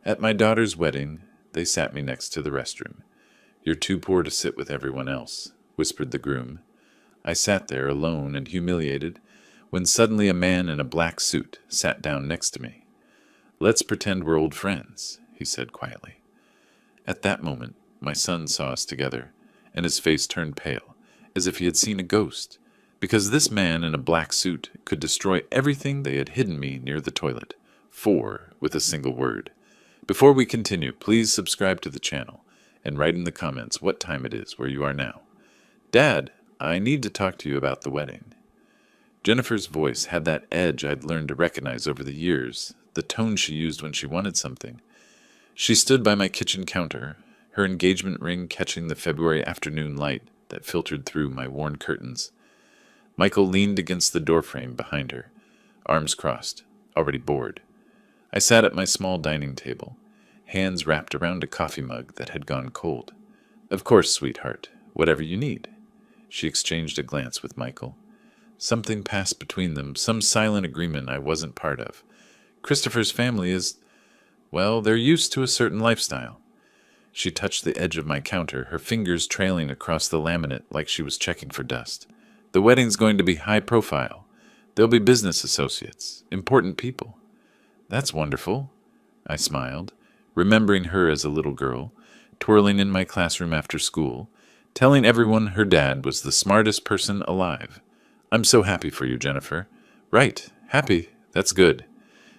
At my daughter's wedding, they sat me next to the restroom. You're too poor to sit with everyone else, whispered the groom. I sat there alone and humiliated when suddenly a man in a black suit sat down next to me. Let's pretend we're old friends, he said quietly. At that moment, my son saw us together, and his face turned pale, as if he had seen a ghost, because this man in a black suit could destroy everything they had hidden me near the toilet, with a single word. Before we continue, please subscribe to the channel and write in the comments what time it is where you are now. Dad, I need to talk to you about the wedding. Jennifer's voice had that edge I'd learned to recognize over the years, the tone she used when she wanted something. She stood by my kitchen counter, her engagement ring catching the February afternoon light that filtered through my worn curtains. Michael leaned against the doorframe behind her, arms crossed, already bored. I sat at my small dining table, hands wrapped around a coffee mug that had gone cold. Of course, sweetheart, whatever you need. She exchanged a glance with Michael. Something passed between them, some silent agreement I wasn't part of. Christopher's family is, well, they're used to a certain lifestyle. She touched the edge of my counter, her fingers trailing across the laminate like she was checking for dust. The wedding's going to be high profile. There'll be business associates, important people. That's wonderful, I smiled, remembering her as a little girl, twirling in my classroom after school, telling everyone her dad was the smartest person alive. I'm so happy for you, Jennifer. Right, happy, that's good.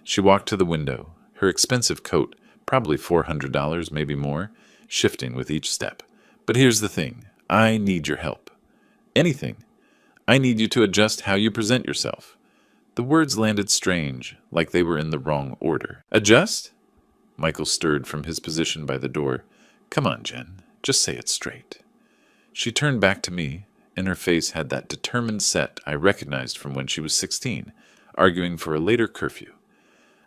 She walked to the window, her expensive coat, probably $400, maybe more, shifting with each step. But here's the thing, I need your help. Anything. I need you to adjust how you present yourself. The words landed strange, like they were in the wrong order. Adjust? Michael stirred from his position by the door. Come on, Jen, just say it straight. She turned back to me, and her face had that determined set I recognized from when she was 16, arguing for a later curfew.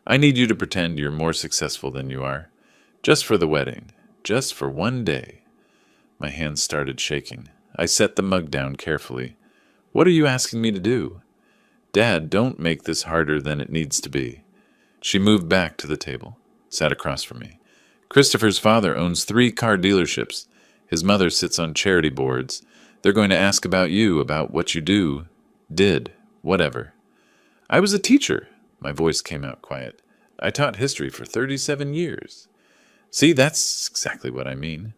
I need you to pretend you're more successful than you are. Just for the wedding. Just for one day. My hands started shaking. I set the mug down carefully. What are you asking me to do? Dad, don't make this harder than it needs to be. She moved back to the table, sat across from me. Christopher's father owns 3 car dealerships. His mother sits on charity boards. They're going to ask about you, about what you did, whatever. I was a teacher. My voice came out quiet. I taught history for 37 years. See, that's exactly what I mean.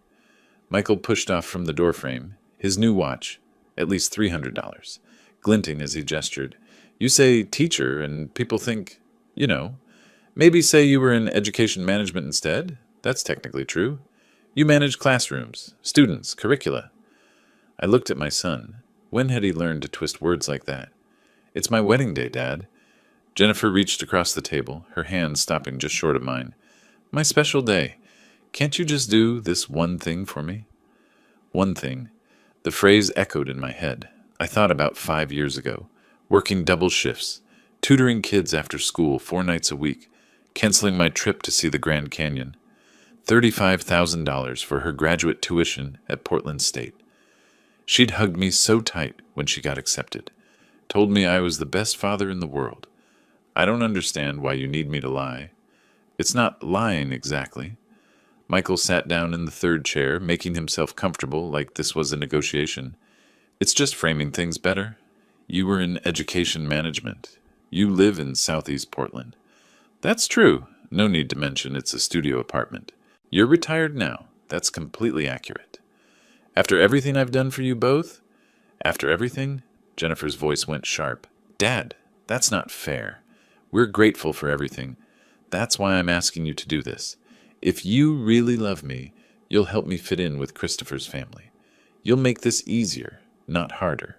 Michael pushed off from the doorframe, his new watch, at least $300, glinting as he gestured. You say teacher, and people think, maybe say you were in education management instead. That's technically true. You manage classrooms, students, curricula. I looked at my son. When had he learned to twist words like that? It's my wedding day, Dad. Jennifer reached across the table, her hand stopping just short of mine. My special day. Can't you just do this one thing for me? One thing. The phrase echoed in my head. I thought about 5 years ago, working double shifts, tutoring kids after school 4 nights a week, canceling my trip to see the Grand Canyon. $35,000 for her graduate tuition at Portland State. She'd hugged me so tight when she got accepted, told me I was the best father in the world. I don't understand why you need me to lie. It's not lying exactly. Michael sat down in the third chair, making himself comfortable like this was a negotiation. It's just framing things better. You were in education management. You live in Southeast Portland. That's true. No need to mention it's a studio apartment. You're retired now. That's completely accurate. After everything I've done for you both? After everything? Jennifer's voice went sharp. Dad, that's not fair. We're grateful for everything. That's why I'm asking you to do this. If you really love me, you'll help me fit in with Christopher's family. You'll make this easier, not harder.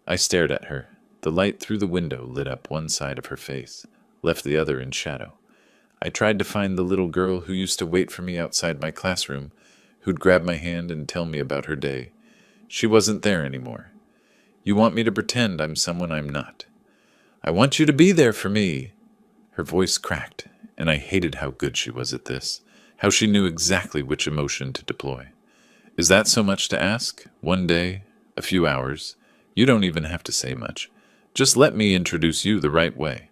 I stared at her. The light through the window lit up one side of her face, left the other in shadow. I tried to find the little girl who used to wait for me outside my classroom, who'd grab my hand and tell me about her day. She wasn't there anymore. You want me to pretend I'm someone I'm not. I want you to be there for me. Her voice cracked, and I hated how good she was at this, how she knew exactly which emotion to deploy. Is that so much to ask? One day, a few hours. You don't even have to say much. Just let me introduce you the right way.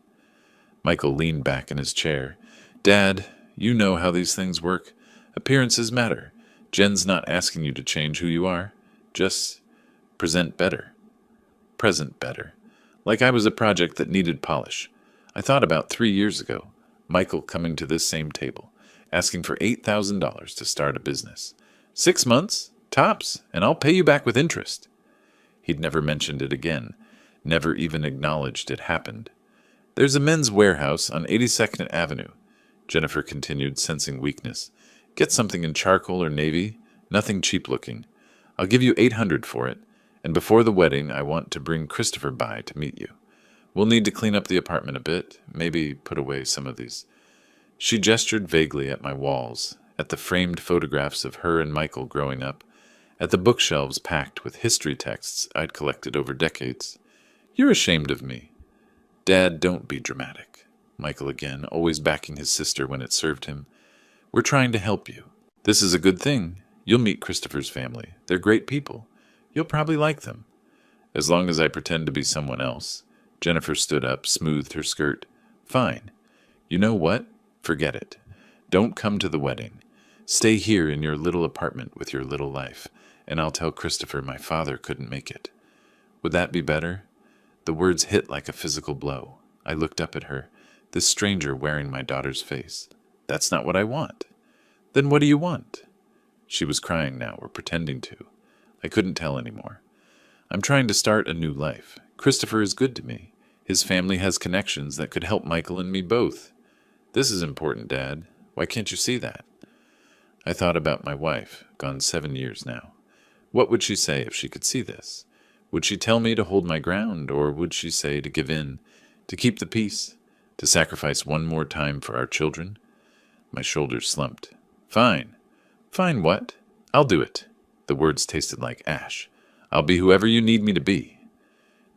Michael leaned back in his chair. Dad, You know how these things work. Appearances matter. Jen's not asking you to change who you are. Just present better. Present better. Like I was a project that needed polish. I thought about 3 years ago, Michael coming to this same table, asking for $8,000 to start a business. 6 months? Tops, and I'll pay you back with interest. He'd never mentioned it again, never even acknowledged it happened. There's a men's warehouse on 82nd Avenue, Jennifer continued, sensing weakness. Get something in charcoal or navy, nothing cheap looking. I'll give you $800 for it, and before the wedding I want to bring Christopher by to meet you. We'll need to clean up the apartment a bit, maybe put away some of these. She gestured vaguely at my walls, at the framed photographs of her and Michael growing up, at the bookshelves packed with history texts I'd collected over decades. You're ashamed of me. Dad, don't be dramatic. Michael again, always backing his sister when it served him. We're trying to help you. This is a good thing. You'll meet Christopher's family. They're great people. You'll probably like them. As long as I pretend to be someone else. Jennifer stood up, smoothed her skirt. Fine. You know what? Forget it. Don't come to the wedding. Stay here in your little apartment with your little life, and I'll tell Christopher my father couldn't make it. Would that be better? The words hit like a physical blow. I looked up at her, this stranger wearing my daughter's face. That's not what I want. Then what do you want? She was crying now, or pretending to. I couldn't tell anymore. I'm trying to start a new life. Christopher is good to me. His family has connections that could help Michael and me both. This is important, Dad. Why can't you see that? I thought about my wife, gone 7 years now. What would she say if she could see this? Would she tell me to hold my ground, or would she say to give in, to keep the peace, to sacrifice one more time for our children? My shoulders slumped. Fine. Fine what? I'll do it. The words tasted like ash. I'll be whoever you need me to be.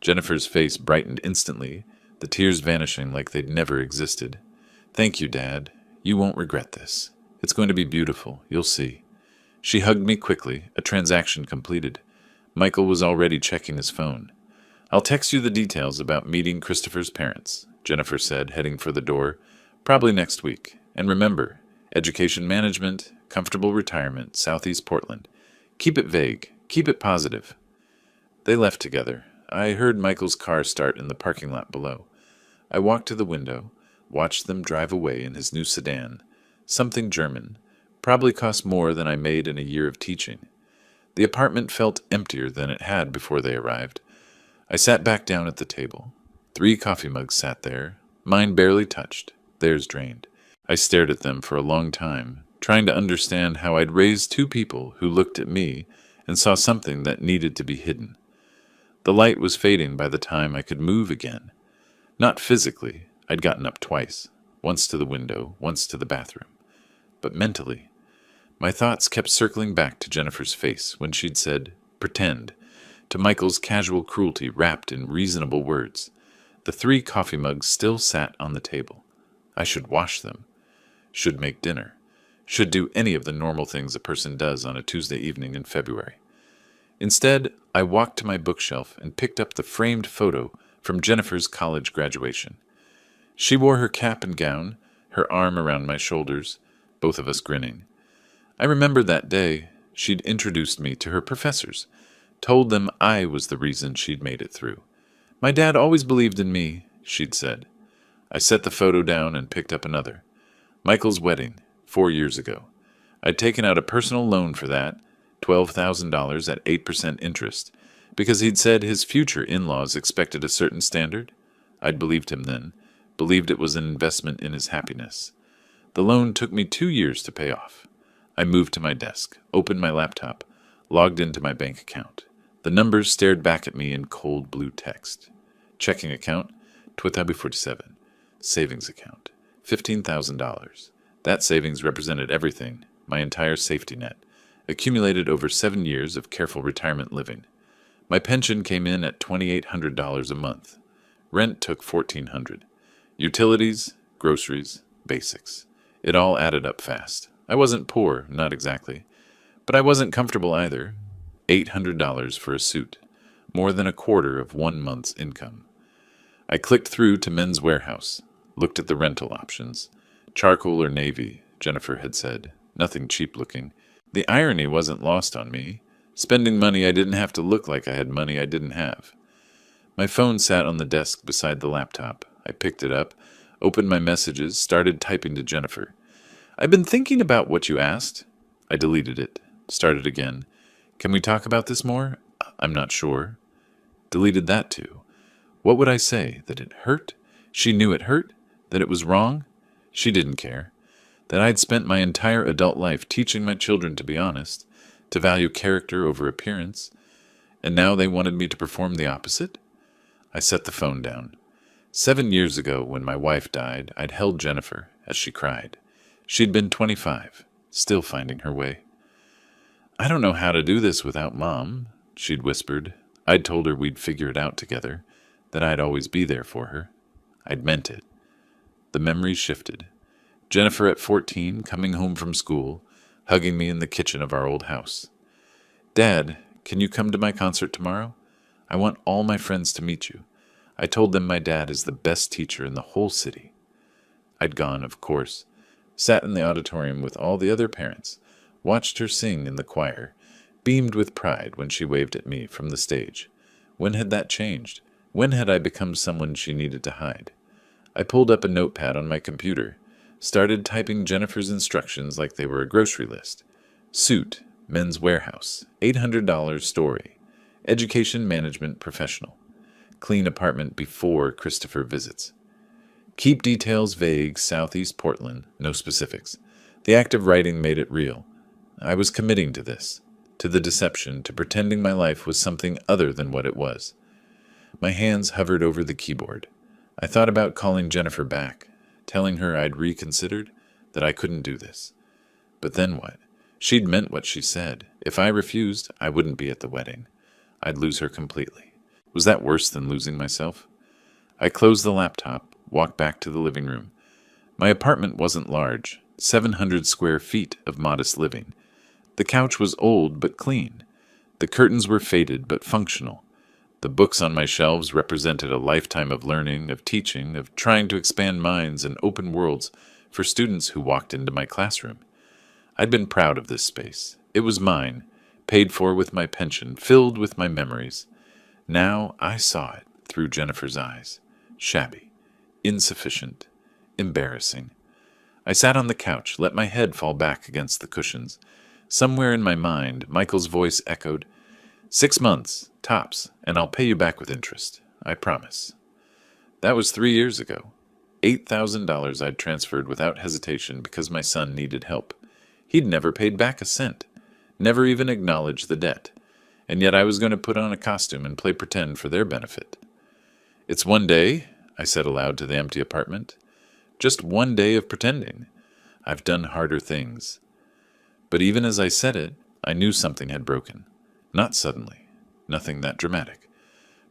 Jennifer's face brightened instantly, the tears vanishing like they'd never existed. Thank you, Dad. You won't regret this. It's going to be beautiful. You'll see. She hugged me quickly, a transaction completed. Michael was already checking his phone. I'll text you the details about meeting Christopher's parents, Jennifer said, heading for the door. Probably next week. And remember, education management, comfortable retirement, Southeast Portland. Keep it vague. Keep it positive. They left together. I heard Michael's car start in the parking lot below. I walked to the window, watched them drive away in his new sedan. Something German. Probably cost more than I made in a year of teaching. The apartment felt emptier than it had before they arrived. I sat back down at the table. 3 coffee mugs sat there, mine barely touched, theirs drained. I stared at them for a long time, trying to understand how I'd raised 2 people who looked at me and saw something that needed to be hidden. The light was fading by the time I could move again. Not physically. I'd gotten up twice, once to the window, once to the bathroom. But mentally, my thoughts kept circling back to Jennifer's face when she'd said, pretend, to Michael's casual cruelty wrapped in reasonable words. The 3 coffee mugs still sat on the table. I should wash them. Should make dinner. Should do any of the normal things a person does on a Tuesday evening in February. Instead, I walked to my bookshelf and picked up the framed photo from Jennifer's college graduation. She wore her cap and gown, her arm around my shoulders, both of us grinning. I remembered that day she'd introduced me to her professors, told them I was the reason she'd made it through. My dad always believed in me, she'd said. I set the photo down and picked up another. Michael's wedding, 4 years ago. I'd taken out a personal loan for that, $12,000 at 8% interest, because he'd said his future in-laws expected a certain standard. I'd believed him then, believed it was an investment in his happiness. The loan took me 2 years to pay off. I moved to my desk, opened my laptop, logged into my bank account. The numbers stared back at me in cold blue text. Checking account, 47. Savings account, $15,000. That savings represented everything, my entire safety net, accumulated over 7 years of careful retirement living. My pension came in at $2,800 a month. Rent took $1,400. Utilities, groceries, basics. It all added up fast. I wasn't poor, not exactly. But I wasn't comfortable either. $800 for a suit. More than a quarter of 1 month's income. I clicked through to Men's Warehouse. Looked at the rental options. Charcoal or navy. Jennifer had said, nothing cheap-looking. The irony wasn't lost on me. Spending money I didn't have to look like I had money I didn't have. My phone sat on the desk beside the laptop. I picked it up, opened my messages, started typing to Jennifer. "I've been thinking about what you asked." I deleted it, started again. "Can we talk about this more? I'm not sure." Deleted that too. What would I say? That it hurt? She knew it hurt? That it was wrong? She didn't care. That I'd spent my entire adult life teaching my children to be honest, to value character over appearance, and now they wanted me to perform the opposite? I set the phone down. 7 years ago, when my wife died, I'd held Jennifer as she cried. She'd been 25, still finding her way. "I don't know how to do this without Mom," she'd whispered. I'd told her we'd figure it out together, that I'd always be there for her. I'd meant it. The memories shifted. Jennifer at 14, coming home from school, hugging me in the kitchen of our old house. "Dad, can you come to my concert tomorrow? I want all my friends to meet you. I told them my dad is the best teacher in the whole city." I'd gone, of course, sat in the auditorium with all the other parents, watched her sing in the choir, beamed with pride when she waved at me from the stage. When had that changed? When had I become someone she needed to hide? I pulled up a notepad on my computer, started typing Jennifer's instructions like they were a grocery list. Suit, Men's Warehouse, $800 story, education management professional, clean apartment before Christopher visits. Keep details vague, Southeast Portland, no specifics. The act of writing made it real. I was committing to this, to the deception, to pretending my life was something other than what it was. My hands hovered over the keyboard. I thought about calling Jennifer back, telling her I'd reconsidered, that I couldn't do this. But then what? She'd meant what she said. If I refused, I wouldn't be at the wedding. I'd lose her completely. Was that worse than losing myself? I closed the laptop, walked back to the living room. My apartment wasn't large, 700 square feet of modest living. The couch was old but clean. The curtains were faded but functional. The books on my shelves represented a lifetime of learning, of teaching, of trying to expand minds and open worlds for students who walked into my classroom. I'd been proud of this space. It was mine, paid for with my pension, filled with my memories. Now I saw it through Jennifer's eyes. Shabby, insufficient, embarrassing. I sat on the couch, let my head fall back against the cushions. Somewhere in my mind, Michael's voice echoed, 6 months, tops, and I'll pay you back with interest. I promise. That was 3 years ago. $8,000 I'd transferred without hesitation because my son needed help. He'd never paid back a cent, never even acknowledged the debt, and yet I was going to put on a costume and play pretend for their benefit. "It's one day," I said aloud to the empty apartment. "Just one day of pretending. I've done harder things." But even as I said it, I knew something had broken. Not suddenly, nothing that dramatic.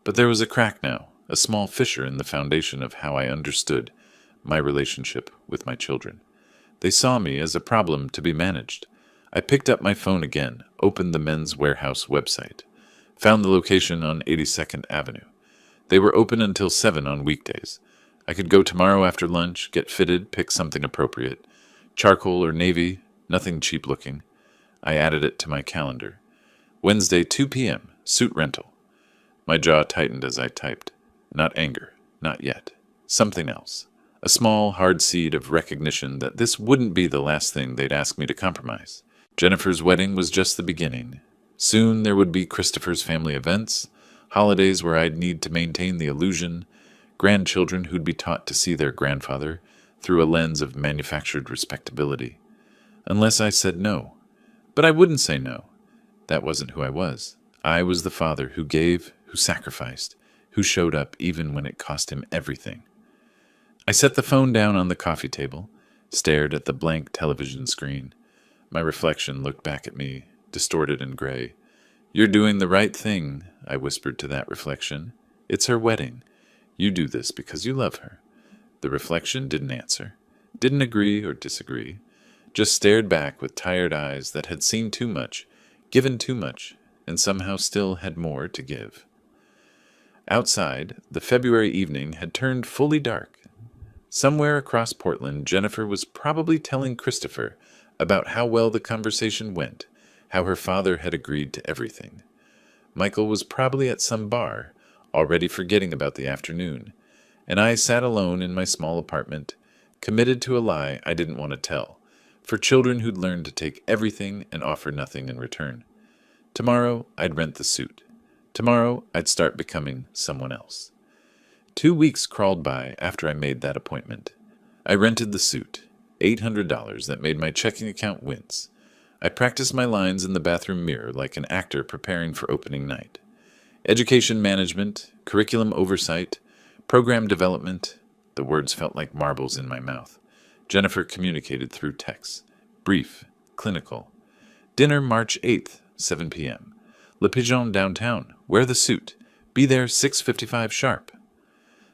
But there was a crack now, a small fissure in the foundation of how I understood my relationship with my children. They saw me as a problem to be managed. I picked up my phone again, opened the Men's Warehouse website, found the location on 82nd Avenue. They were open until 7 on weekdays. I could go tomorrow after lunch, get fitted, pick something appropriate. Charcoal or navy, nothing cheap looking. I added it to my calendar. Wednesday, 2 p.m., suit rental. My jaw tightened as I typed. Not anger, not yet. Something else. A small, hard seed of recognition that this wouldn't be the last thing they'd ask me to compromise. Jennifer's wedding was just the beginning. Soon there would be Christopher's family events, holidays where I'd need to maintain the illusion, grandchildren who'd be taught to see their grandfather through a lens of manufactured respectability. Unless I said no. But I wouldn't say no. That wasn't who I was. I was the father who gave, who sacrificed, who showed up even when it cost him everything. I set the phone down on the coffee table, stared at the blank television screen. My reflection looked back at me, distorted and gray. "You're doing the right thing," I whispered to that reflection. "It's her wedding. You do this because you love her." The reflection didn't answer, didn't agree or disagree, just stared back with tired eyes that had seen too much, given too much, and somehow still had more to give. Outside, the February evening had turned fully dark. Somewhere across Portland, Jennifer was probably telling Christopher about how well the conversation went, how her father had agreed to everything. Michael was probably at some bar, already forgetting about the afternoon, and I sat alone in my small apartment, committed to a lie I didn't want to tell, for children who'd learned to take everything and offer nothing in return. Tomorrow, I'd rent the suit. Tomorrow, I'd start becoming someone else. 2 weeks crawled by after I made that appointment. I rented the suit, $800 that made my checking account wince. I practiced my lines in the bathroom mirror like an actor preparing for opening night. Education management, curriculum oversight, program development. The words felt like marbles in my mouth. Jennifer communicated through text. Brief, clinical. Dinner March 8th, 7 p.m. Le Pigeon downtown. Wear the suit. Be there 6:55 sharp.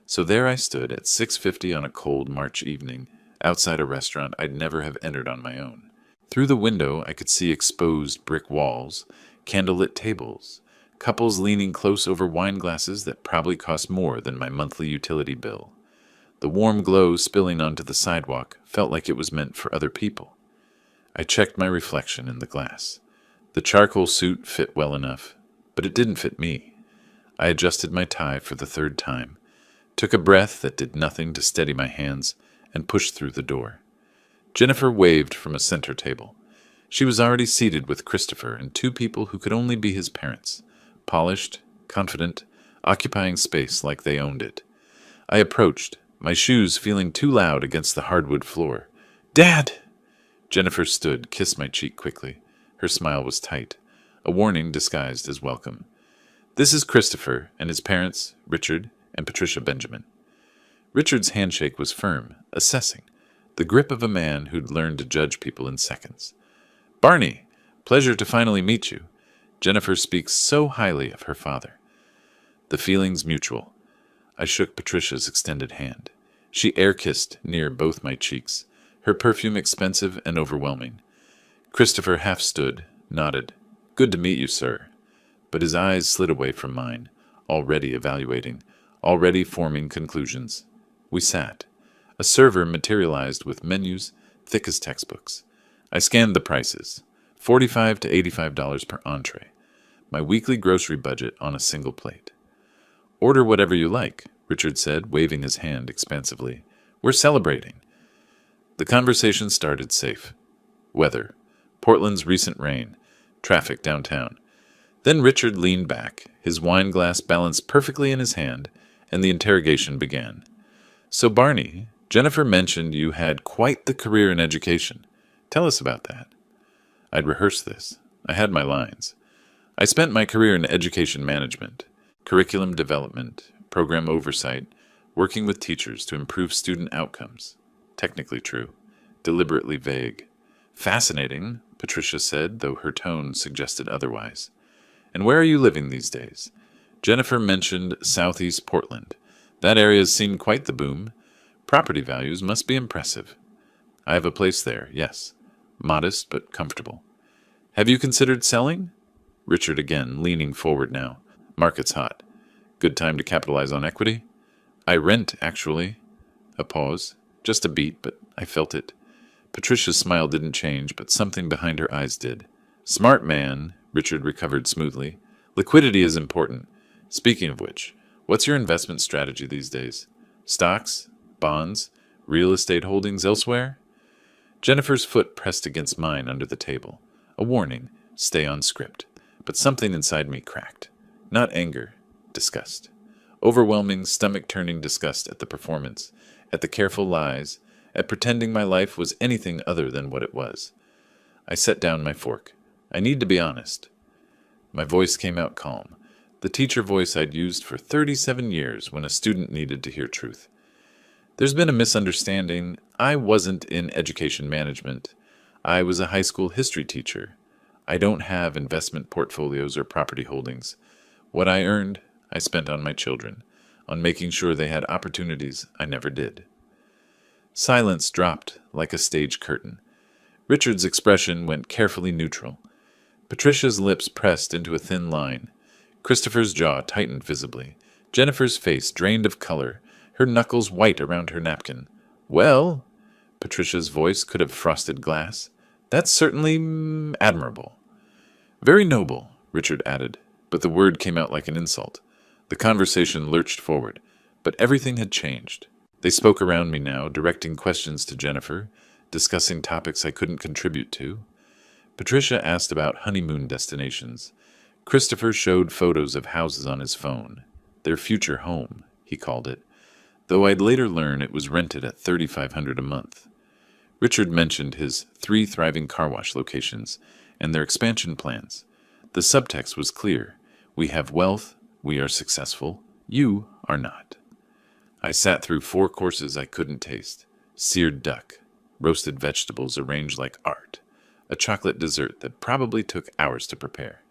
So there I stood at 6:50 on a cold March evening, outside a restaurant I'd never have entered on my own. Through the window I could see exposed brick walls, candlelit tables, couples leaning close over wine glasses that probably cost more than my monthly utility bill. The warm glow spilling onto the sidewalk felt like it was meant for other people. I checked my reflection in the glass. The charcoal suit fit well enough, but it didn't fit me. I adjusted my tie for the third time, took a breath that did nothing to steady my hands, and pushed through the door. Jennifer waved from a center table. She was already seated with Christopher and two people who could only be his parents, polished, confident, occupying space like they owned it. I approached, my shoes feeling too loud against the hardwood floor. "Dad!" Jennifer stood, kissed my cheek quickly. Her smile was tight, a warning disguised as welcome. "This is Christopher and his parents, Richard and Patricia Benjamin." Richard's handshake was firm, assessing, the grip of a man who'd learned to judge people in seconds. "Barney, pleasure to finally meet you. Jennifer speaks so highly of her father." The feeling's mutual. I shook Patricia's extended hand. She air-kissed near both my cheeks, her perfume expensive and overwhelming. Christopher half stood, nodded. "Good to meet you, sir." But his eyes slid away from mine, already evaluating, already forming conclusions. We sat. A server materialized with menus thick as textbooks. I scanned the prices, $45 to $85 per entree, my weekly grocery budget on a single plate. "Order whatever you like," Richard said, waving his hand expansively. "We're celebrating." The conversation started safe. Weather, Portland's recent rain, traffic downtown. Then Richard leaned back, his wine glass balanced perfectly in his hand, and the interrogation began. "So, Barney, Jennifer mentioned you had quite the career in education. Tell us about that." I'd rehearsed this. I had my lines. "I spent my career in education management, curriculum development, program oversight, working with teachers to improve student outcomes." Technically true, deliberately vague. "Fascinating," Patricia said, though her tone suggested otherwise. "And where are you living these days?" Jennifer mentioned Southeast Portland. That area's seen quite the boom. Property values must be impressive. "I have a place there, yes. Modest but comfortable." "Have you considered selling?" Richard again, leaning forward now. "Market's hot. Good time to capitalize on equity?" "I rent, actually." A pause. Just a beat, but I felt it. Patricia's smile didn't change, but something behind her eyes did. "Smart man," Richard recovered smoothly. "Liquidity is important. Speaking of which, what's your investment strategy these days? Stocks? Bonds? Real estate holdings elsewhere?" Jennifer's foot pressed against mine under the table. A warning, stay on script. But something inside me cracked. Not anger, disgust. Overwhelming, stomach-turning disgust at the performance, at the careful lies, at pretending my life was anything other than what it was. I set down my fork. I need to be honest. My voice came out calm, the teacher voice I'd used for 37 years when a student needed to hear truth. There's been a misunderstanding. I wasn't in education management. I was a high school history teacher. I don't have investment portfolios or property holdings. What I earned, I spent on my children, on making sure they had opportunities I never did. Silence dropped like a stage curtain. Richard's expression went carefully neutral. Patricia's lips pressed into a thin line. Christopher's jaw tightened visibly. Jennifer's face drained of color, her knuckles white around her napkin. Well, Patricia's voice could have frosted glass. That's certainly admirable. Very noble, Richard added, but the word came out like an insult. The conversation lurched forward, but everything had changed. They spoke around me now, directing questions to Jennifer, discussing topics I couldn't contribute to. Patricia asked about honeymoon destinations. Christopher showed photos of houses on his phone. Their future home, he called it, though I'd later learn it was rented at $3,500 a month. Richard mentioned his 3 thriving car wash locations and their expansion plans. The subtext was clear. We have wealth, we are successful, you are not. I sat through 4 courses I couldn't taste. Seared duck, roasted vegetables arranged like art, a chocolate dessert that probably took hours to prepare.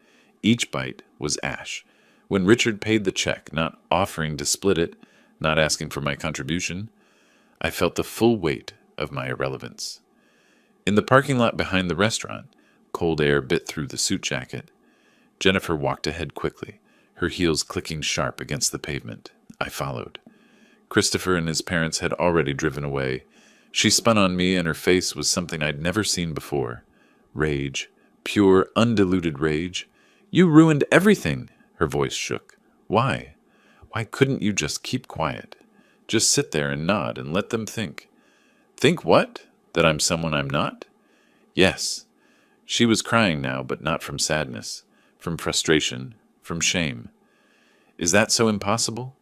Each bite was ash. When Richard paid the check, not offering to split it, not asking for my contribution, I felt the full weight of my irrelevance. In the parking lot behind the restaurant, cold air bit through the suit jacket. Jennifer walked ahead quickly, her heels clicking sharp against the pavement. I followed. Christopher and his parents had already driven away. She spun on me, and her face was something I'd never seen before. Rage. Pure, undiluted rage. You ruined everything, her voice shook. Why? Why couldn't you just keep quiet? Just sit there and nod and let them think. Think what? That I'm someone I'm not? Yes. She was crying now, but not from sadness, from frustration, from shame. Is that so impossible?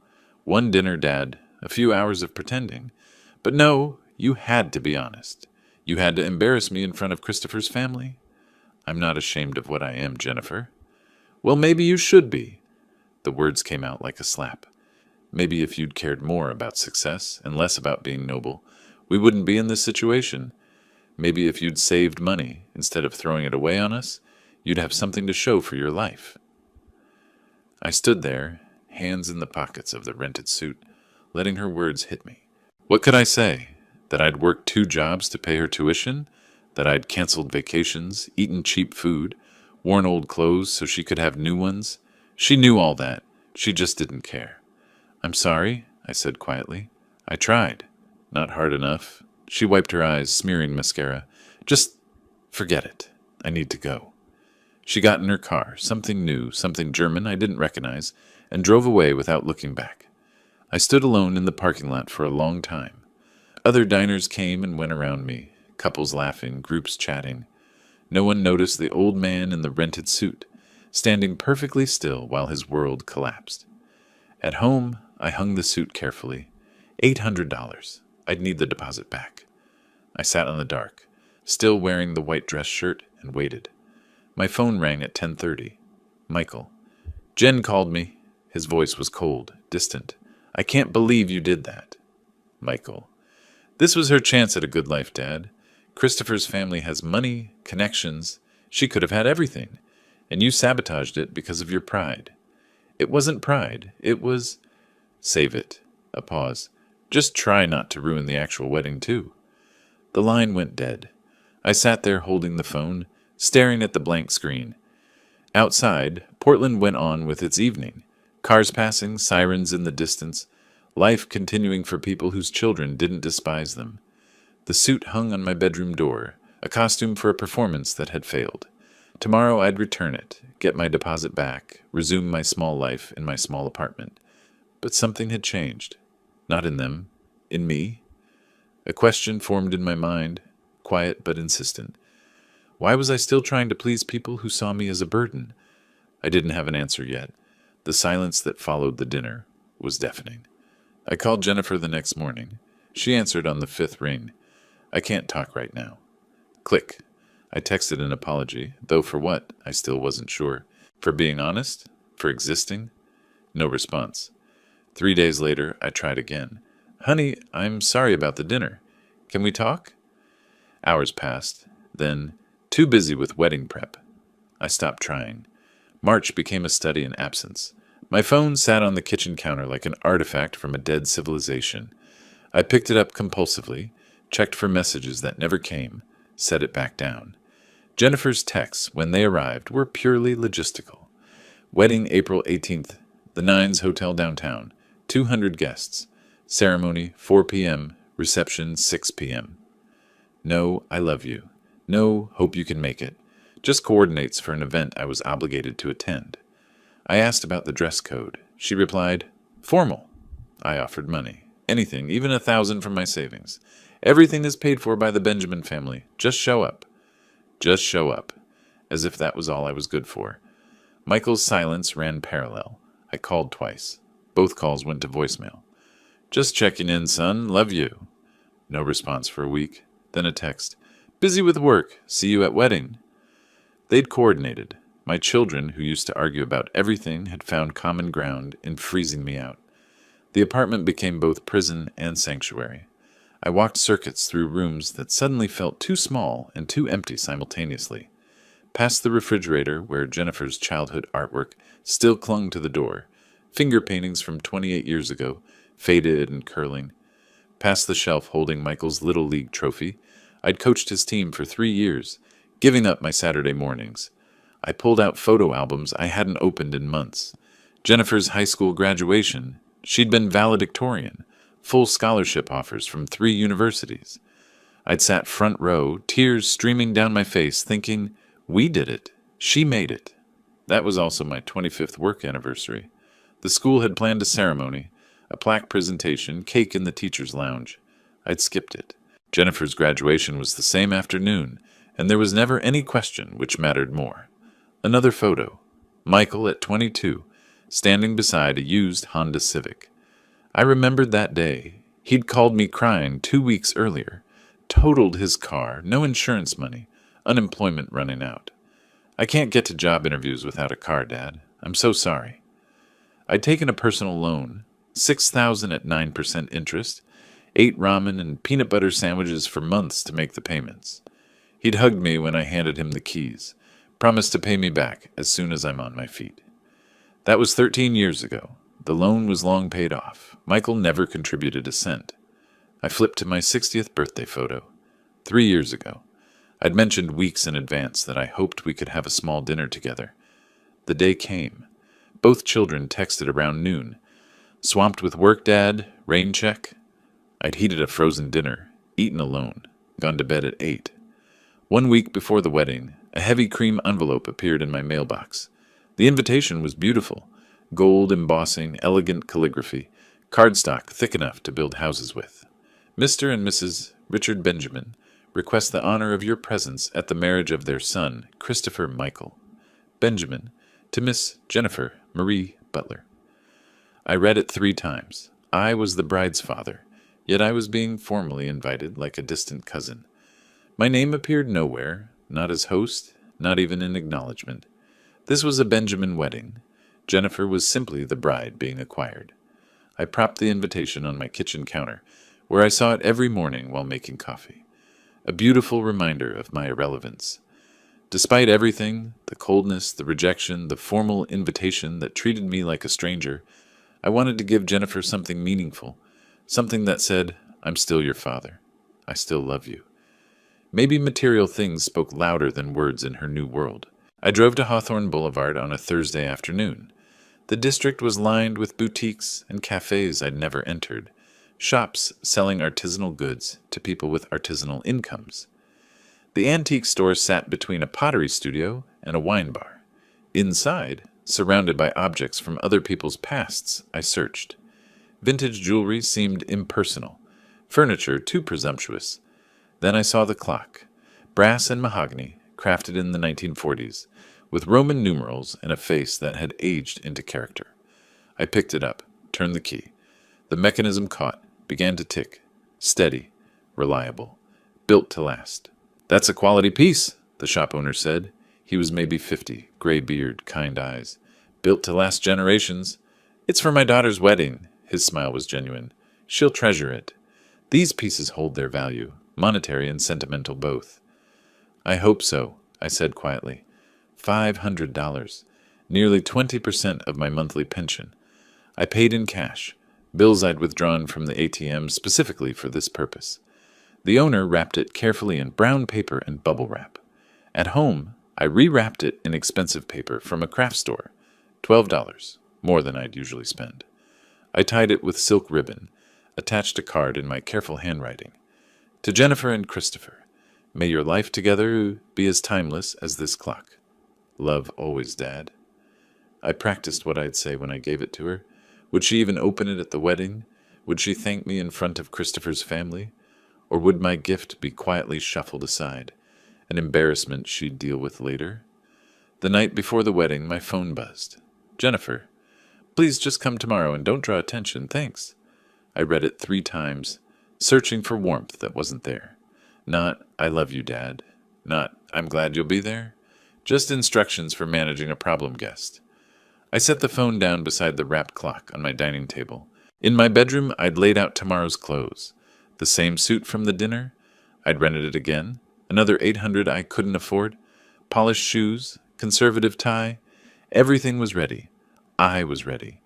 One dinner, Dad, a few hours of pretending. But no, you had to be honest. You had to embarrass me in front of Christopher's family. I'm not ashamed of what I am, Jennifer. Well, maybe you should be. The words came out like a slap. Maybe if you'd cared more about success and less about being noble, we wouldn't be in this situation. Maybe if you'd saved money instead of throwing it away on us, you'd have something to show for your life. I stood there, hands in the pockets of the rented suit, letting her words hit me. What could I say? That I'd worked 2 jobs to pay her tuition? That I'd canceled vacations, eaten cheap food, worn old clothes so she could have new ones? She knew all that. She just didn't care. I'm sorry, I said quietly. I tried. Not hard enough. She wiped her eyes, smearing mascara. Just forget it. I need to go. She got in her car, something new, something German I didn't recognize, and drove away without looking back. I stood alone in the parking lot for a long time. Other diners came and went around me, couples laughing, groups chatting. No one noticed the old man in the rented suit, standing perfectly still while his world collapsed. At home, I hung the suit carefully. $800. I'd need the deposit back. I sat in the dark, still wearing the white dress shirt, and waited. My phone rang at 10:30. Michael. Jen called me. His voice was cold, distant. I can't believe you did that. Michael. This was her chance at a good life, Dad. Christopher's family has money, connections. She could have had everything. And you sabotaged it because of your pride. It wasn't pride. It was... Save it. A pause. Just try not to ruin the actual wedding, too. The line went dead. I sat there holding the phone, staring at the blank screen. Outside, Portland went on with its evening. Cars passing, sirens in the distance, life continuing for people whose children didn't despise them. The suit hung on my bedroom door, a costume for a performance that had failed. Tomorrow I'd return it, get my deposit back, resume my small life in my small apartment. But something had changed. Not in them. In me. A question formed in my mind, quiet but insistent. Why was I still trying to please people who saw me as a burden? I didn't have an answer yet. The silence that followed the dinner was deafening. I called Jennifer the next morning. She answered on the 5th ring. I can't talk right now. Click. I texted an apology, though for what, I still wasn't sure. For being honest? For existing? No response. 3 days later, I tried again. Honey, I'm sorry about the dinner. Can we talk? Hours passed. Then, too busy with wedding prep. I stopped trying. March became a study in absence. My phone sat on the kitchen counter like an artifact from a dead civilization. I picked it up compulsively, checked for messages that never came, set it back down. Jennifer's texts, when they arrived, were purely logistical. Wedding April 18th, the Nines Hotel downtown, 200 guests. Ceremony 4 p.m., Reception 6 p.m. No, I love you. No, hope you can make it. Just coordinates for an event I was obligated to attend. I asked about the dress code. She replied, formal. I offered money. Anything, even 1,000 from my savings. Everything is paid for by the Benjamin family. Just show up. Just show up. As if that was all I was good for. Michael's silence ran parallel. I called twice. Both calls went to voicemail. Just checking in, son. Love you. No response for a week. Then a text. Busy with work. See you at wedding. They'd coordinated. My children, who used to argue about everything, had found common ground in freezing me out. The apartment became both prison and sanctuary. I walked circuits through rooms that suddenly felt too small and too empty simultaneously. Past the refrigerator, where Jennifer's childhood artwork still clung to the door, finger paintings from 28 years ago, faded and curling. Past the shelf holding Michael's Little League trophy. I'd coached his team for 3 years, giving up my Saturday mornings. I pulled out photo albums I hadn't opened in months. Jennifer's high school graduation. She'd been valedictorian. Full scholarship offers from 3 universities. I'd sat front row, tears streaming down my face, thinking, we did it. She made it. That was also my 25th work anniversary. The school had planned a ceremony, a plaque presentation, cake in the teacher's lounge. I'd skipped it. Jennifer's graduation was the same afternoon, and there was never any question which mattered more. Another photo. Michael at 22, standing beside a used Honda Civic. I remembered that day. He'd called me crying 2 weeks earlier. Totaled his car, no insurance money, unemployment running out. I can't get to job interviews without a car, Dad. I'm so sorry. I'd taken a personal loan, $6,000 at 9% interest, ate ramen and peanut butter sandwiches for months to make the payments. He'd hugged me when I handed him the keys, promised to pay me back as soon as I'm on my feet. That was 13 years ago. The loan was long paid off. Michael never contributed a cent. I flipped to my 60th birthday photo. 3 years ago. I'd mentioned weeks in advance that I hoped we could have a small dinner together. The day came. Both children texted around noon. Swamped with work, Dad? Rain check? I'd heated a frozen dinner, eaten alone, gone to bed at 8. 1 week before the wedding, a heavy cream envelope appeared in my mailbox. The invitation was beautiful. Gold embossing, elegant calligraphy, cardstock thick enough to build houses with. Mr. and Mrs. Richard Benjamin request the honor of your presence at the marriage of their son, Christopher Michael. Benjamin, to Miss Jennifer Marie Butler. I read it 3 times. I was the bride's father, yet I was being formally invited like a distant cousin. My name appeared nowhere, not as host, not even in acknowledgement. This was a Benjamin wedding. Jennifer was simply the bride being acquired. I propped the invitation on my kitchen counter, where I saw it every morning while making coffee. A beautiful reminder of my irrelevance. Despite everything, the coldness, the rejection, the formal invitation that treated me like a stranger, I wanted to give Jennifer something meaningful, something that said, I'm still your father. I still love you. Maybe material things spoke louder than words in her new world. I drove to Hawthorne Boulevard on a Thursday afternoon. The district was lined with boutiques and cafes I'd never entered, shops selling artisanal goods to people with artisanal incomes. The antique store sat between a pottery studio and a wine bar. Inside, surrounded by objects from other people's pasts, I searched. Vintage jewelry seemed impersonal, furniture too presumptuous. Then I saw the clock, brass and mahogany, crafted in the 1940s, with Roman numerals and a face that had aged into character. I picked it up, turned the key. The mechanism caught, began to tick. Steady, reliable, built to last. That's a quality piece, the shop owner said. He was maybe 50, gray beard, kind eyes. Built to last generations. It's for my daughter's wedding. His smile was genuine. She'll treasure it. These pieces hold their value, monetary and sentimental both. I hope so, I said quietly. $500, nearly 20% of my monthly pension. I paid in cash, bills I'd withdrawn from the ATM specifically for this purpose. The owner wrapped it carefully in brown paper and bubble wrap. At home, I rewrapped it in expensive paper from a craft store, $12, more than I'd usually spend. I tied it with silk ribbon, attached a card in my careful handwriting. To Jennifer and Christopher, may your life together be as timeless as this clock. Love always, Dad. I practiced what I'd say when I gave it to her. Would she even open it at the wedding? Would she thank me in front of Christopher's family? Or would my gift be quietly shuffled aside, an embarrassment she'd deal with later? The night before the wedding, my phone buzzed. Jennifer, please just come tomorrow and don't draw attention, thanks. I read it 3 times, searching for warmth that wasn't there. Not, I love you, Dad. Not, I'm glad you'll be there. Just instructions for managing a problem guest. I set the phone down beside the wrapped clock on my dining table. In my bedroom, I'd laid out tomorrow's clothes. The same suit from the dinner. I'd rented it again. Another $800 I couldn't afford. Polished shoes, conservative tie. Everything was ready. I was ready.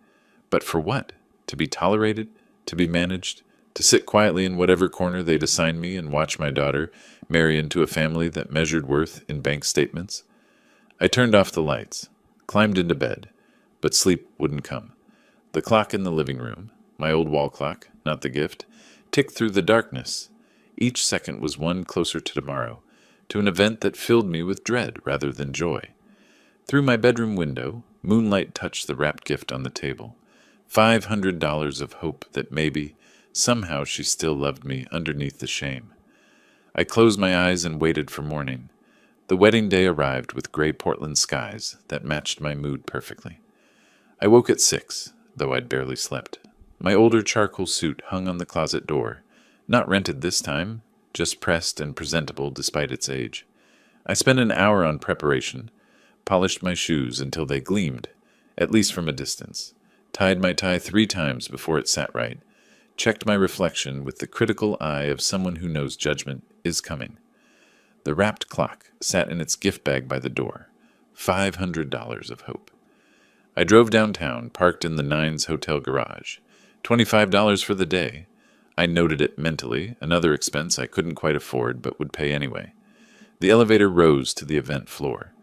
But for what? To be tolerated? To be managed? To sit quietly in whatever corner they'd assigned me and watch my daughter marry into a family that measured worth in bank statements? I turned off the lights, climbed into bed, but sleep wouldn't come. The clock in the living room, my old wall clock, not the gift, ticked through the darkness. Each second was one closer to tomorrow, to an event that filled me with dread rather than joy. Through my bedroom window, moonlight touched the wrapped gift on the table. $500 of hope that maybe, somehow she still loved me underneath the shame. I closed my eyes and waited for morning. The wedding day arrived with gray Portland skies that matched my mood perfectly. I woke at 6, though I'd barely slept. My older charcoal suit hung on the closet door, not rented this time, just pressed and presentable despite its age. I spent an hour on preparation, polished my shoes until they gleamed, at least from a distance, tied my tie 3 times before it sat right, checked my reflection with the critical eye of someone who knows judgment is coming. The wrapped clock sat in its gift bag by the door. $500 of hope. I drove downtown, parked in the Nines Hotel garage. $25 for the day. I noted it mentally, another expense I couldn't quite afford but would pay anyway. The elevator rose to the event floor.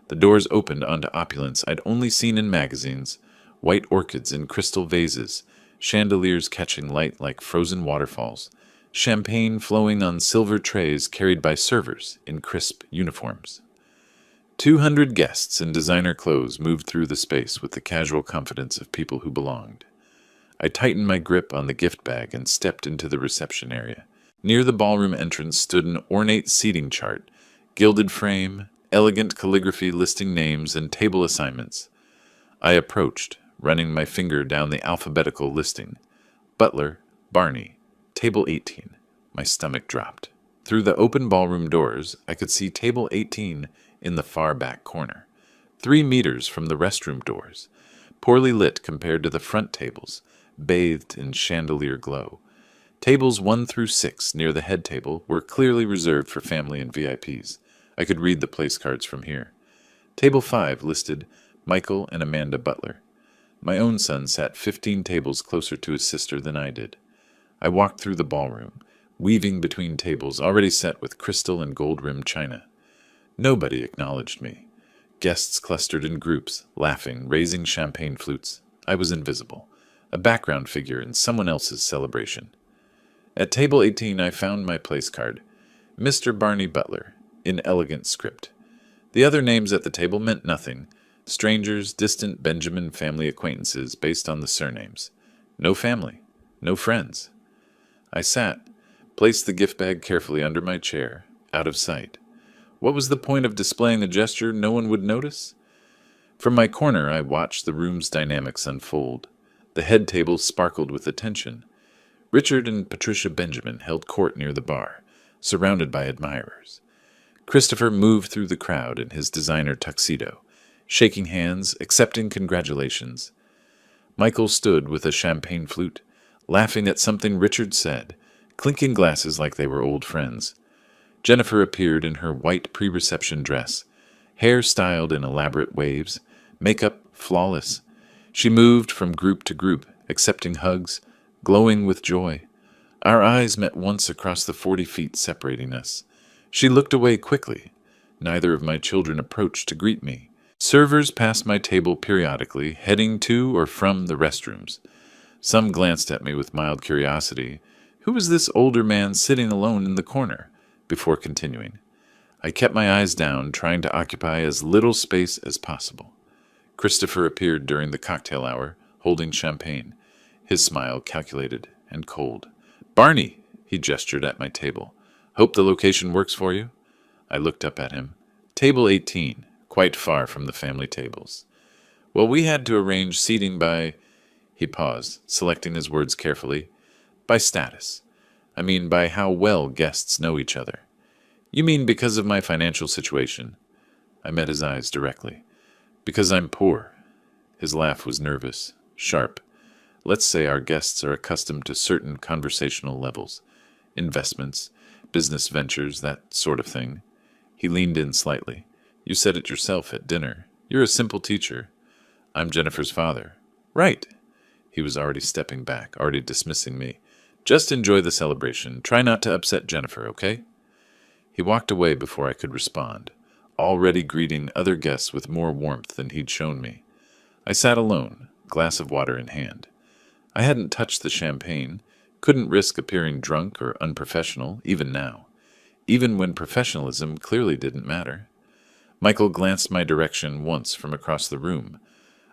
The doors opened onto opulence I'd only seen in magazines, white orchids in crystal vases, chandeliers catching light like frozen waterfalls, champagne flowing on silver trays carried by servers in crisp uniforms. 200 guests in designer clothes moved through the space with the casual confidence of people who belonged. I tightened my grip on the gift bag and stepped into the reception area. Near the ballroom entrance stood an ornate seating chart, gilded frame, elegant calligraphy listing names and table assignments. I approached, running my finger down the alphabetical listing. Butler, Barney, table 18. My stomach dropped. Through the open ballroom doors, I could see table 18 in the far back corner, 3 meters from the restroom doors, poorly lit compared to the front tables, bathed in chandelier glow. Tables 1 through 6 near the head table were clearly reserved for family and VIPs. I could read the place cards from here. Table 5 listed Michael and Amanda Butler. My own son sat 15 tables closer to his sister than I did. I walked through the ballroom, weaving between tables already set with crystal and gold-rimmed china. Nobody acknowledged me. Guests clustered in groups, laughing, raising champagne flutes. I was invisible, a background figure in someone else's celebration. At table 18 I found my place card, Mr. Barney Butler, in elegant script. The other names at the table meant nothing. Strangers, distant Benjamin family acquaintances based on the surnames. No family, no friends. I sat, placed the gift bag carefully under my chair, out of sight. What was the point of displaying a gesture no one would notice? From my corner I watched the room's dynamics unfold. The head table sparkled with attention. Richard and Patricia Benjamin held court near the bar, surrounded by admirers. Christopher moved through the crowd in his designer tuxedo, shaking hands, accepting congratulations. Michael stood with a champagne flute, laughing at something Richard said, clinking glasses like they were old friends. Jennifer appeared in her white pre-reception dress, hair styled in elaborate waves, makeup flawless. She moved from group to group, accepting hugs, glowing with joy. Our eyes met once across the 40 feet separating us. She looked away quickly. Neither of my children approached to greet me. Servers passed my table periodically, heading to or from the restrooms. Some glanced at me with mild curiosity. Who was this older man sitting alone in the corner? Before continuing, I kept my eyes down, trying to occupy as little space as possible. Christopher appeared during the cocktail hour, holding champagne, his smile calculated and cold. "Barney!" He gestured at my table. "Hope the location works for you?" I looked up at him. "Table 18, quite far from the family tables." "Well, we had to arrange seating by—" He paused, selecting his words carefully. "By status. I mean by how well guests know each other." "You mean because of my financial situation?" I met his eyes directly. "Because I'm poor." His laugh was nervous, sharp. "Let's say our guests are accustomed to certain conversational levels. Investments, business ventures, that sort of thing." He leaned in slightly. "You said it yourself at dinner. You're a simple teacher." "I'm Jennifer's father." "Right." He was already stepping back, already dismissing me. "Just enjoy the celebration. Try not to upset Jennifer, okay?" He walked away before I could respond, already greeting other guests with more warmth than he'd shown me. I sat alone, glass of water in hand. I hadn't touched the champagne, couldn't risk appearing drunk or unprofessional, even now, even when professionalism clearly didn't matter. Michael glanced my direction once from across the room.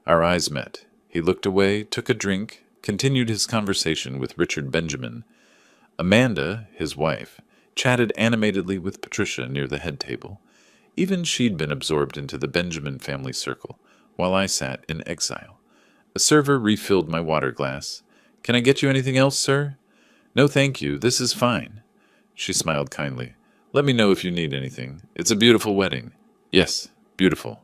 Our eyes met. He looked away, took a drink, continued his conversation with Richard Benjamin. Amanda, his wife, chatted animatedly with Patricia near the head table. Even she'd been absorbed into the Benjamin family circle, while I sat in exile. A server refilled my water glass. "Can I get you anything else, sir?" "No, thank you. This is fine." She smiled kindly. "Let me know if you need anything. It's a beautiful wedding." "Yes, beautiful."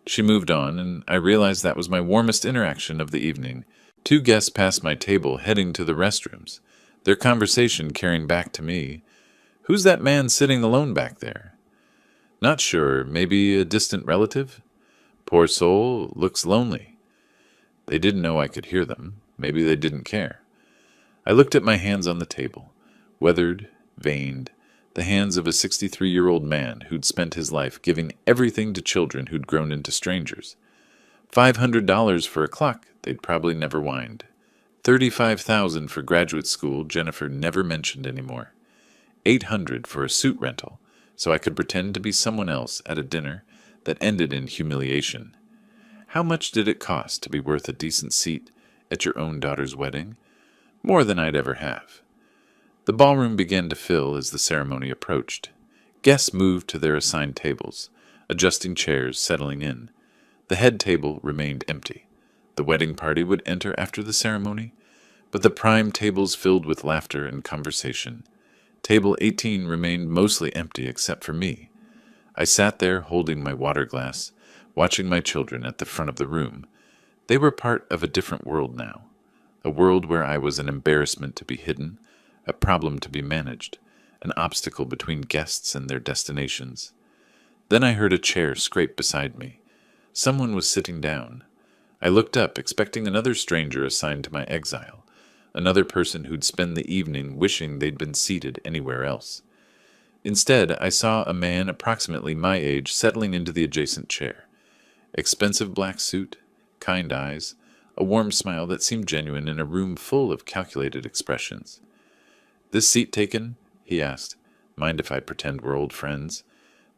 She moved on, and I realized that was my warmest interaction of the evening. Two guests passed my table, heading to the restrooms, their conversation carrying back to me. "Who's that man sitting alone back there?" "Not sure. Maybe a distant relative?" "Poor soul, looks lonely." They didn't know I could hear them. Maybe they didn't care. I looked at my hands on the table, weathered, veined, the hands of a 63-year-old man who'd spent his life giving everything to children who'd grown into strangers. $500 for a clock they'd probably never wind. $35,000 for graduate school Jennifer never mentioned anymore. $800 for a suit rental, so I could pretend to be someone else at a dinner that ended in humiliation. How much did it cost to be worth a decent seat at your own daughter's wedding? More than I'd ever have. The ballroom began to fill as the ceremony approached. Guests moved to their assigned tables, adjusting chairs, settling in. The head table remained empty. The wedding party would enter after the ceremony, but the prime tables filled with laughter and conversation. Table 18 remained mostly empty except for me. I sat there holding my water glass, watching my children at the front of the room. They were part of a different world now, a world where I was an embarrassment to be hidden, a problem to be managed, an obstacle between guests and their destinations. Then I heard a chair scrape beside me. Someone was sitting down. I looked up, expecting another stranger assigned to my exile, another person who'd spend the evening wishing they'd been seated anywhere else. Instead, I saw a man approximately my age settling into the adjacent chair. Expensive black suit, kind eyes, a warm smile that seemed genuine in a room full of calculated expressions. "This seat taken?" he asked. "Mind if I pretend we're old friends?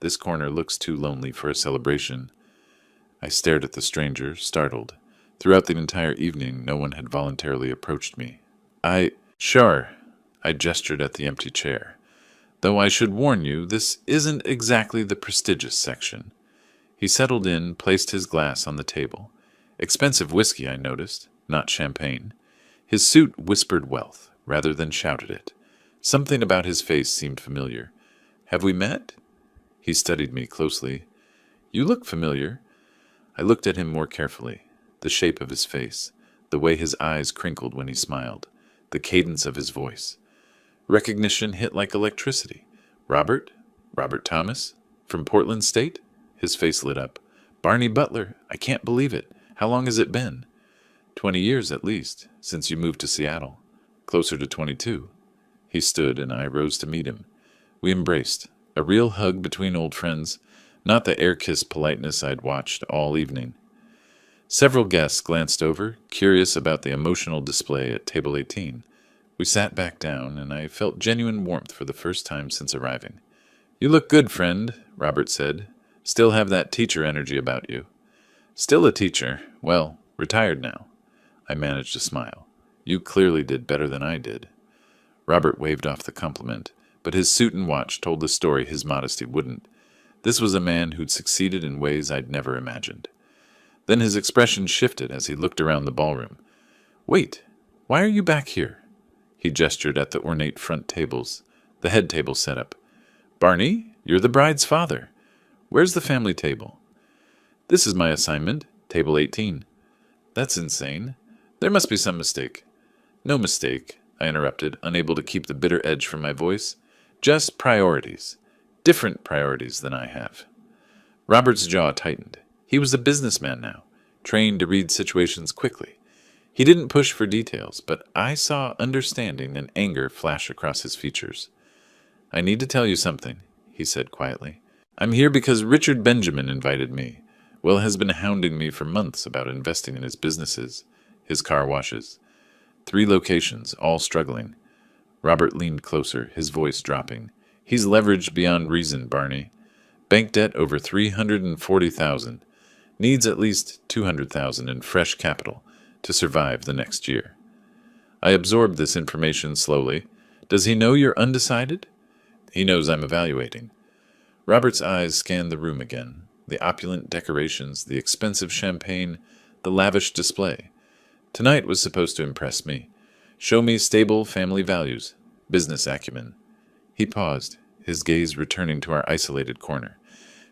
This corner looks too lonely for a celebration." I stared at the stranger, startled. Throughout the entire evening, no one had voluntarily approached me. Sure." I gestured at the empty chair. "Though I should warn you, this isn't exactly the prestigious section." He settled in, placed his glass on the table. Expensive whiskey, I noticed, not champagne. His suit whispered wealth, rather than shouted it. Something about his face seemed familiar. "Have we met?" He studied me closely. "You look familiar." I looked at him more carefully. The shape of his face, the way his eyes crinkled when he smiled, the cadence of his voice. Recognition hit like electricity. "Robert? Robert Thomas? From Portland State?" His face lit up. "Barney Butler. I can't believe it. How long has it been?" 20 years at least, since you moved to Seattle. Closer to 22. He stood, and I rose to meet him. We embraced. A real hug between old friends, not the air-kiss politeness I'd watched all evening. Several guests glanced over, curious about the emotional display at table 18. We sat back down, and I felt genuine warmth for the first time since arriving. "You look good, friend," Robert said. "Still have that teacher energy about you." "Still a teacher. Well, retired now." I managed a smile. "You clearly did better than I did." Robert waved off the compliment, but his suit and watch told the story his modesty wouldn't. This was a man who'd succeeded in ways I'd never imagined. Then his expression shifted as he looked around the ballroom. "Wait, why are you back here?" He gestured at the ornate front tables, the head table set up. "Barney, you're the bride's father. Where's the family table?" "This is my assignment, table 18. "That's insane. There must be some mistake." "No mistake," I interrupted, unable to keep the bitter edge from my voice. "Just priorities. Different priorities than I have." Robert's jaw tightened. He was a businessman now, trained to read situations quickly. He didn't push for details, but I saw understanding and anger flash across his features. "I need to tell you something," he said quietly. "I'm here because Richard Benjamin invited me. Will has been hounding me for months about investing in his businesses, his car washes. 3 locations, all struggling." Robert leaned closer, his voice dropping. "He's leveraged beyond reason, Barney. Bank debt over $340,000. Needs at least $200,000 in fresh capital to survive the next year." I absorbed this information slowly. "Does he know you're undecided?" "He knows I'm evaluating." Robert's eyes scanned the room again. The opulent decorations, the expensive champagne, the lavish display. Tonight was supposed to impress me. Show me stable family values, business acumen. He paused, his gaze returning to our isolated corner.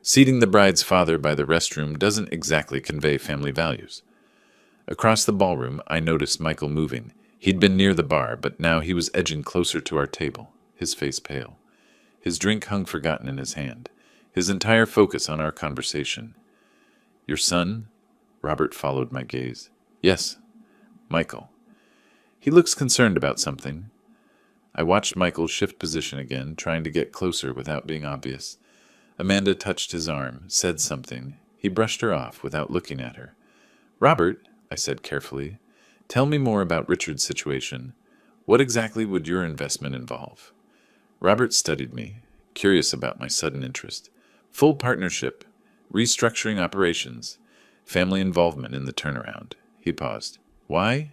Seating the bride's father by the restroom doesn't exactly convey family values. Across the ballroom, I noticed Michael moving. He'd been near the bar, but now he was edging closer to our table, his face pale. His drink hung forgotten in his hand, his entire focus on our conversation. "Your son?" Robert followed my gaze. "Yes, Michael." "He looks concerned about something." I watched Michael shift position again, trying to get closer without being obvious. Amanda touched his arm, said something. He brushed her off without looking at her. "Robert," I said carefully, "tell me more about Richard's situation. What exactly would your investment involve?" Robert studied me, curious about my sudden interest. "Full partnership, restructuring operations, family involvement in the turnaround." He paused. "Why?"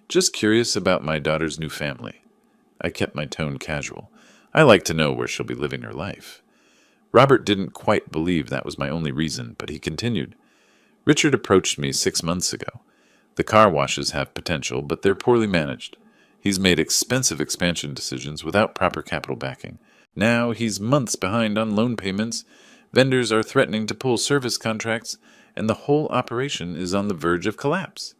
"Just curious about my daughter's new family." I kept my tone casual. "I like to know where she'll be living her life." Robert didn't quite believe that was my only reason, but he continued. "Richard approached me 6 months ago. The car washes have potential, but they're poorly managed. He's made expensive expansion decisions without proper capital backing. Now he's months behind on loan payments, vendors are threatening to pull service contracts, and the whole operation is on the verge of collapse.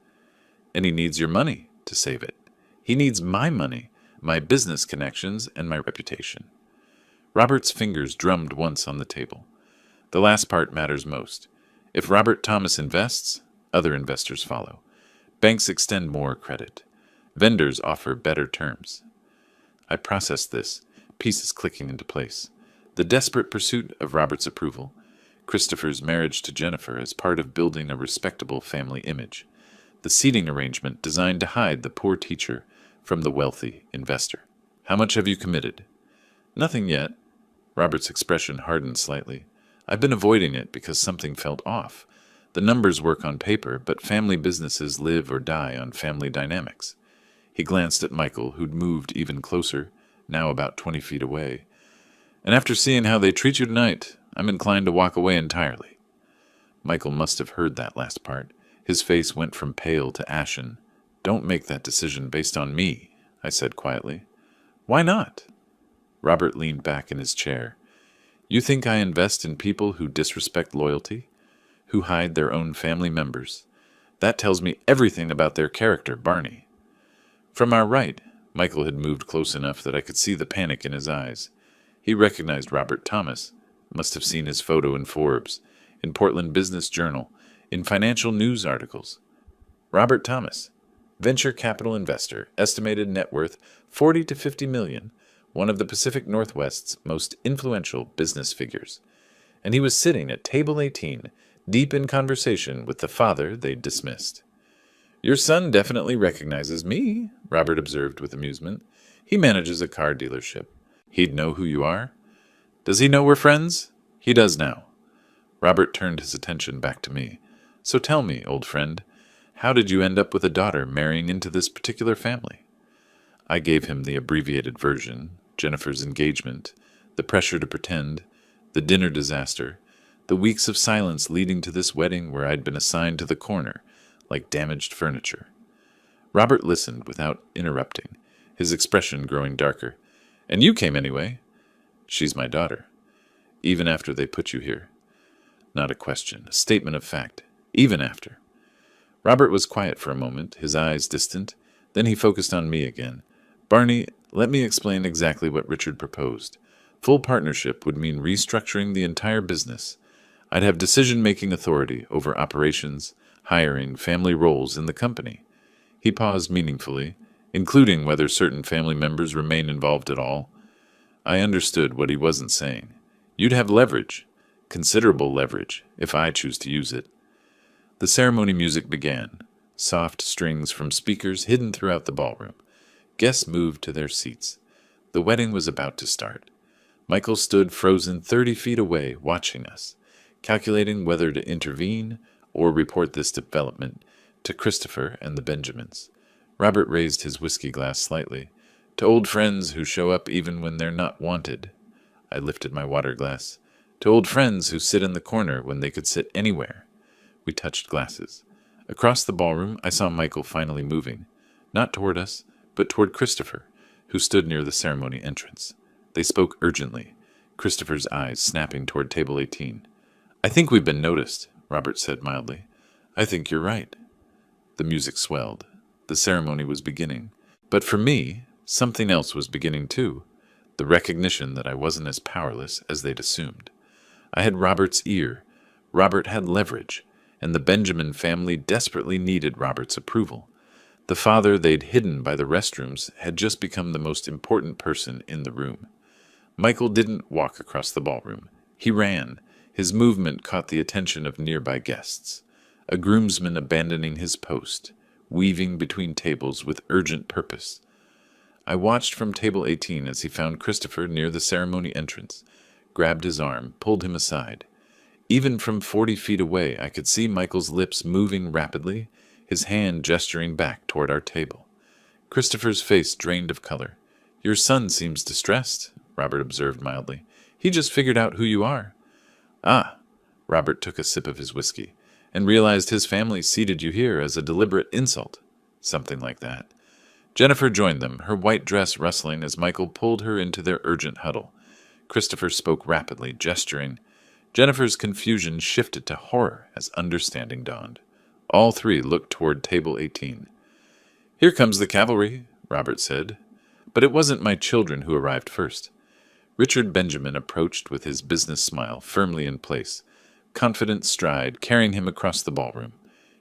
And he needs your money to save it. He needs my money, my business connections, and my reputation." Robert's fingers drummed once on the table. "The last part matters most. If Robert Thomas invests, other investors follow. Banks extend more credit. Vendors offer better terms." I processed this, pieces clicking into place. The desperate pursuit of Robert's approval, Christopher's marriage to Jennifer as part of building a respectable family image, the seating arrangement designed to hide the poor teacher from the wealthy investor. "How much have you committed?" "Nothing yet." Robert's expression hardened slightly. "I've been avoiding it because something felt off. The numbers work on paper, but family businesses live or die on family dynamics." He glanced at Michael, who'd moved even closer, now about 20 feet away. "And after seeing how they treat you tonight, I'm inclined to walk away entirely." Michael must have heard that last part. His face went from pale to ashen. "Don't make that decision based on me," I said quietly. "Why not?" Robert leaned back in his chair. "You think I invest in people who disrespect loyalty, who hide their own family members? That tells me everything about their character, Barney." From our right, Michael had moved close enough that I could see the panic in his eyes. He recognized Robert Thomas, must have seen his photo in Forbes, in Portland Business Journal, in financial news articles. Robert Thomas, venture capital investor, estimated net worth 40 to 50 million, one of the Pacific Northwest's most influential business figures. And he was sitting at table 18, deep in conversation with the father they'd dismissed. "Your son definitely recognizes me," Robert observed with amusement. "He manages a car dealership. He'd know who you are." "Does he know we're friends?" "He does now." Robert turned his attention back to me. "So tell me, old friend, how did you end up with a daughter marrying into this particular family?" I gave him the abbreviated version: Jennifer's engagement, the pressure to pretend, the dinner disaster, the weeks of silence leading to this wedding where I'd been assigned to the corner, like damaged furniture. Robert listened without interrupting, his expression growing darker. "And you came anyway?" "She's my daughter." "Even after they put you here?" Not a question, a statement of fact. Even after. Robert was quiet for a moment, his eyes distant. Then he focused on me again. "Barney, let me explain exactly what Richard proposed. Full partnership would mean restructuring the entire business. I'd have decision-making authority over operations, hiring, family roles in the company." He paused meaningfully, "including whether certain family members remain involved at all." I understood what he wasn't saying. "You'd have leverage, considerable leverage, if I choose to use it." The ceremony music began, soft strings from speakers hidden throughout the ballroom. Guests moved to their seats. The wedding was about to start. Michael stood frozen 30 feet away, watching us, calculating whether to intervene or report this development to Christopher and the Benjamins. Robert raised his whiskey glass slightly. "To old friends who show up even when they're not wanted." I lifted my water glass. "To old friends who sit in the corner when they could sit anywhere." We touched glasses. Across the ballroom, I saw Michael finally moving, not toward us, but toward Christopher, who stood near the ceremony entrance. They spoke urgently, Christopher's eyes snapping toward table 18. "I think we've been noticed," Robert said mildly. "I think you're right." The music swelled. The ceremony was beginning. But for me, something else was beginning too. The recognition that I wasn't as powerless as they'd assumed. I had Robert's ear. Robert had leverage, and the Benjamin family desperately needed Robert's approval. The father they'd hidden by the restrooms had just become the most important person in the room. Michael didn't walk across the ballroom. He ran. His movement caught the attention of nearby guests. A groomsman abandoning his post, weaving between tables with urgent purpose. I watched from table 18 as he found Christopher near the ceremony entrance, grabbed his arm, pulled him aside. Even from 40 feet away, I could see Michael's lips moving rapidly, his hand gesturing back toward our table. Christopher's face drained of color. "Your son seems distressed," Robert observed mildly. "He just figured out who you are." "Ah," Robert took a sip of his whiskey, "and realized his family seated you here as a deliberate insult." "Something like that." Jennifer joined them, her white dress rustling as Michael pulled her into their urgent huddle. Christopher spoke rapidly, gesturing. Jennifer's confusion shifted to horror as understanding dawned. All three looked toward table 18. "Here comes the cavalry," Robert said. But it wasn't my children who arrived first. Richard Benjamin approached with his business smile firmly in place, confident stride carrying him across the ballroom.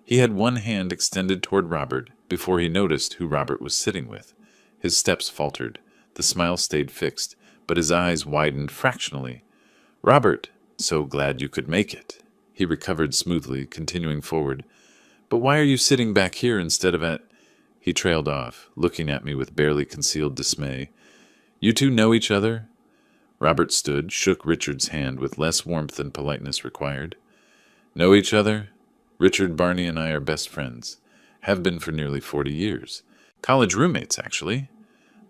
He had one hand extended toward Robert before he noticed who Robert was sitting with. His steps faltered. The smile stayed fixed, but his eyes widened fractionally. "Robert, so glad you could make it." He recovered smoothly, continuing forward. "But why are you sitting back here instead of at—" He trailed off, looking at me with barely concealed dismay. "You two know each other?" Robert stood, shook Richard's hand with less warmth than politeness required. "Know each other? Richard, Barney, and I are best friends. Have been for nearly 40 years. College roommates, actually."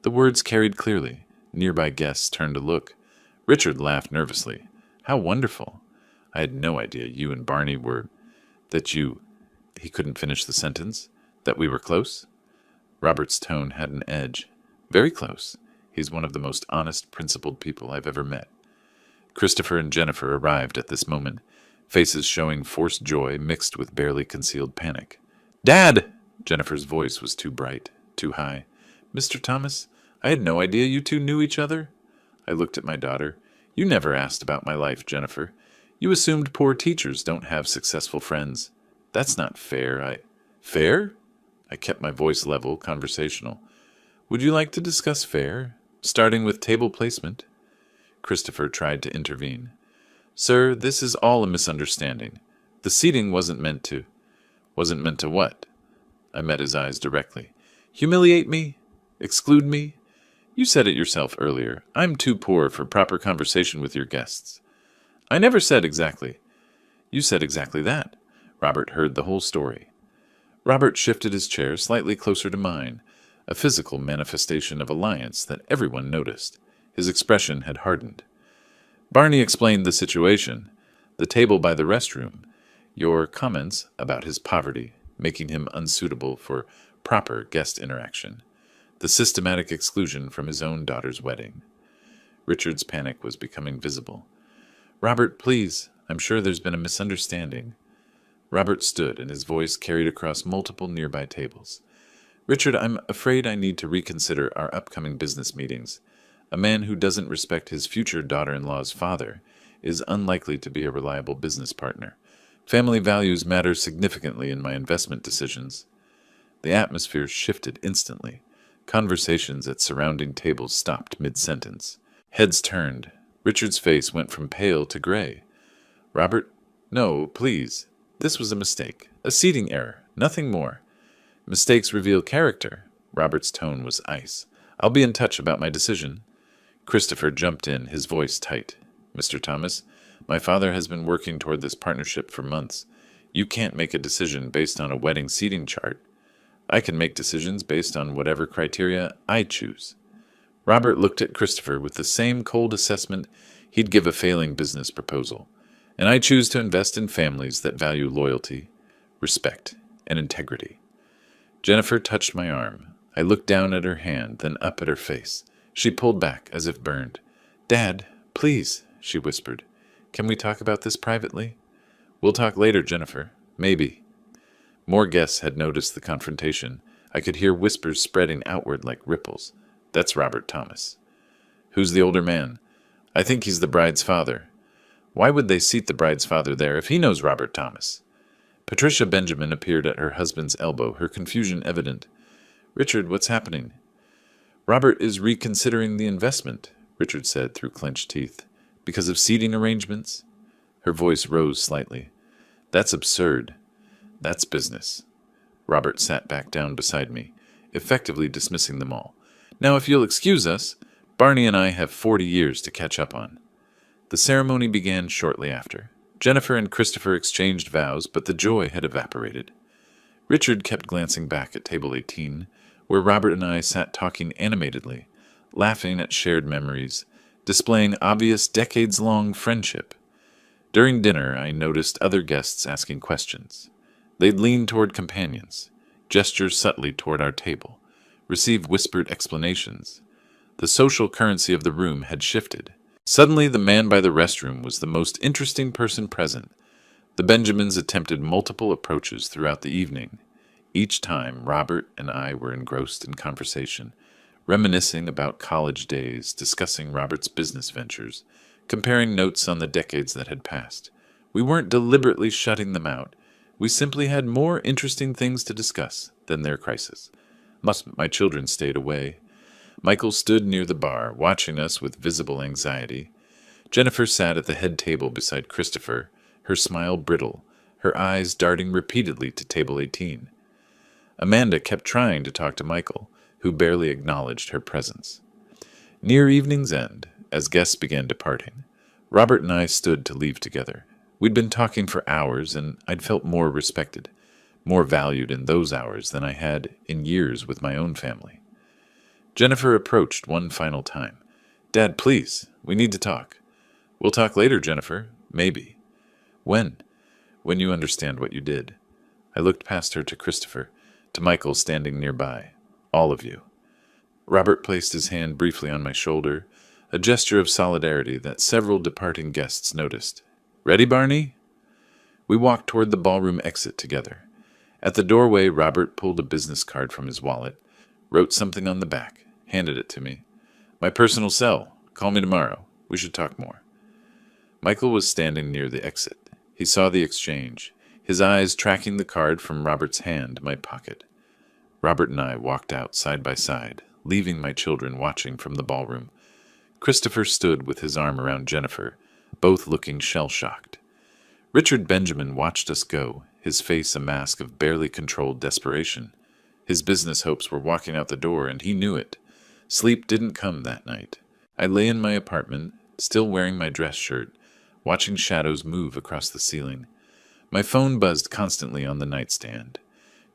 The words carried clearly. Nearby guests turned to look. Richard laughed nervously. "How wonderful. I had no idea you and Barney were— that you—" He couldn't finish the sentence. "That we were close?" Robert's tone had an edge. "Very close. He's one of the most honest, principled people I've ever met." Christopher and Jennifer arrived at this moment, faces showing forced joy mixed with barely concealed panic. "Dad!" Jennifer's voice was too bright, too high. "Mr. Thomas, I had no idea you two knew each other." I looked at my daughter. "You never asked about my life, Jennifer. You assumed poor teachers don't have successful friends. That's not fair. Fair?" I kept my voice level, conversational. "Would you like to discuss fair, starting with table placement?" Christopher tried to intervene. "Sir, this is all a misunderstanding. The seating wasn't meant to. Wasn't meant to what? I met his eyes directly. Humiliate me? Exclude me? You said it yourself earlier. I'm too poor for proper conversation with your guests. I never said exactly. You said exactly that. Robert heard the whole story. Robert shifted his chair slightly closer to mine, a physical manifestation of alliance that everyone noticed. His expression had hardened. Barney explained the situation, the table by the restroom, your comments about his poverty, making him unsuitable for proper guest interaction, the systematic exclusion from his own daughter's wedding. Richard's panic was becoming visible. Robert, please, I'm sure there's been a misunderstanding. Robert stood, and his voice carried across multiple nearby tables. Richard, I'm afraid I need to reconsider our upcoming business meetings. A man who doesn't respect his future daughter-in-law's father is unlikely to be a reliable business partner. Family values matter significantly in my investment decisions. The atmosphere shifted instantly. Conversations at surrounding tables stopped mid-sentence. Heads turned. Richard's face went from pale to gray. Robert, no, please. This was a mistake. A seating error. Nothing more. Mistakes reveal character. Robert's tone was ice. I'll be in touch about my decision. Christopher jumped in, his voice tight. Mr. Thomas, my father has been working toward this partnership for months. You can't make a decision based on a wedding seating chart. I can make decisions based on whatever criteria I choose. Robert looked at Christopher with the same cold assessment he'd give a failing business proposal. And I choose to invest in families that value loyalty, respect, and integrity. Jennifer touched my arm. I looked down at her hand, then up at her face. She pulled back, as if burned. Dad, please, she whispered. Can we talk about this privately? We'll talk later, Jennifer. Maybe. More guests had noticed the confrontation. I could hear whispers spreading outward like ripples. That's Robert Thomas. Who's the older man? I think he's the bride's father. Why would they seat the bride's father there if he knows Robert Thomas? Patricia Benjamin appeared at her husband's elbow, her confusion evident. Richard, what's happening? Robert is reconsidering the investment, Richard said through clenched teeth. Because of seating arrangements? Her voice rose slightly. That's absurd. That's business. Robert sat back down beside me, effectively dismissing them all. Now, if you'll excuse us, Barney and I have 40 years to catch up on. The ceremony began shortly after. Jennifer and Christopher exchanged vows, but the joy had evaporated. Richard kept glancing back at table 18, where Robert and I sat talking animatedly, laughing at shared memories, displaying obvious decades-long friendship. During dinner, I noticed other guests asking questions. They'd lean toward companions, gesture subtly toward our table, receive whispered explanations. The social currency of the room had shifted. Suddenly, the man by the restroom was the most interesting person present. The Benjamins attempted multiple approaches throughout the evening. Each time, Robert and I were engrossed in conversation, reminiscing about college days, discussing Robert's business ventures, comparing notes on the decades that had passed. We weren't deliberately shutting them out. We simply had more interesting things to discuss than their crisis. My children stayed away. Michael stood near the bar, watching us with visible anxiety. Jennifer sat at the head table beside Christopher, her smile brittle, her eyes darting repeatedly to table 18. Amanda kept trying to talk to Michael, who barely acknowledged her presence. Near evening's end, as guests began departing, Robert and I stood to leave together. We'd been talking for hours, and I'd felt more respected, more valued in those hours than I had in years with my own family. Jennifer approached one final time. Dad, please, we need to talk. We'll talk later, Jennifer. Maybe. When? When you understand what you did. I looked past her to Christopher, to Michael standing nearby. All of you. Robert placed his hand briefly on my shoulder, a gesture of solidarity that several departing guests noticed. Ready, Barney? We walked toward the ballroom exit together. At the doorway, Robert pulled a business card from his wallet, wrote something on the back, handed it to me. My personal cell. Call me tomorrow. We should talk more. Michael was standing near the exit. He saw the exchange, his eyes tracking the card from Robert's hand to my pocket. Robert and I walked out side by side, leaving my children watching from the ballroom. Christopher stood with his arm around Jennifer, both looking shell-shocked. Richard Benjamin watched us go, his face a mask of barely controlled desperation. His business hopes were walking out the door, and he knew it. Sleep didn't come that night. I lay in my apartment, still wearing my dress shirt, watching shadows move across the ceiling. My phone buzzed constantly on the nightstand.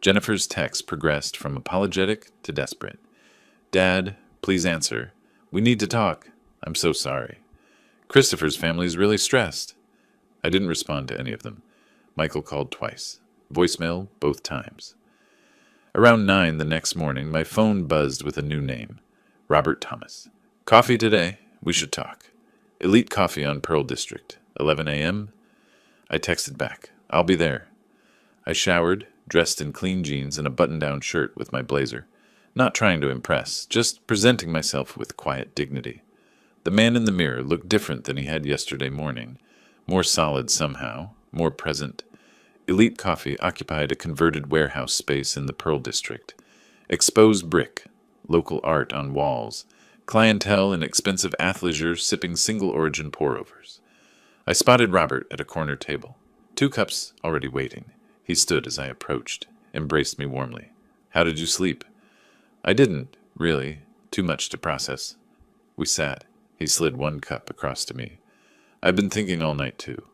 Jennifer's text progressed from apologetic to desperate. "Dad, please answer. We need to talk. I'm so sorry. Christopher's family is really stressed." I didn't respond to any of them. Michael called twice. Voicemail both times. Around 9 the next morning, my phone buzzed with a new name. Robert Thomas. "Coffee today. We should talk. Elite Coffee on Pearl District. 11 a.m. I texted back. "I'll be there." I showered, dressed in clean jeans and a button-down shirt with my blazer. Not trying to impress, just presenting myself with quiet dignity. The man in the mirror looked different than he had yesterday morning. More solid somehow, more present. Elite Coffee occupied a converted warehouse space in the Pearl District. Exposed brick, local art on walls, clientele in expensive athleisure sipping single-origin pour-overs. I spotted Robert at a corner table. 2 cups already waiting. He stood as I approached, embraced me warmly. "How did you sleep?" "I didn't, really. Too much to process." We sat. He slid 1 cup across to me. "I've been thinking all night, too.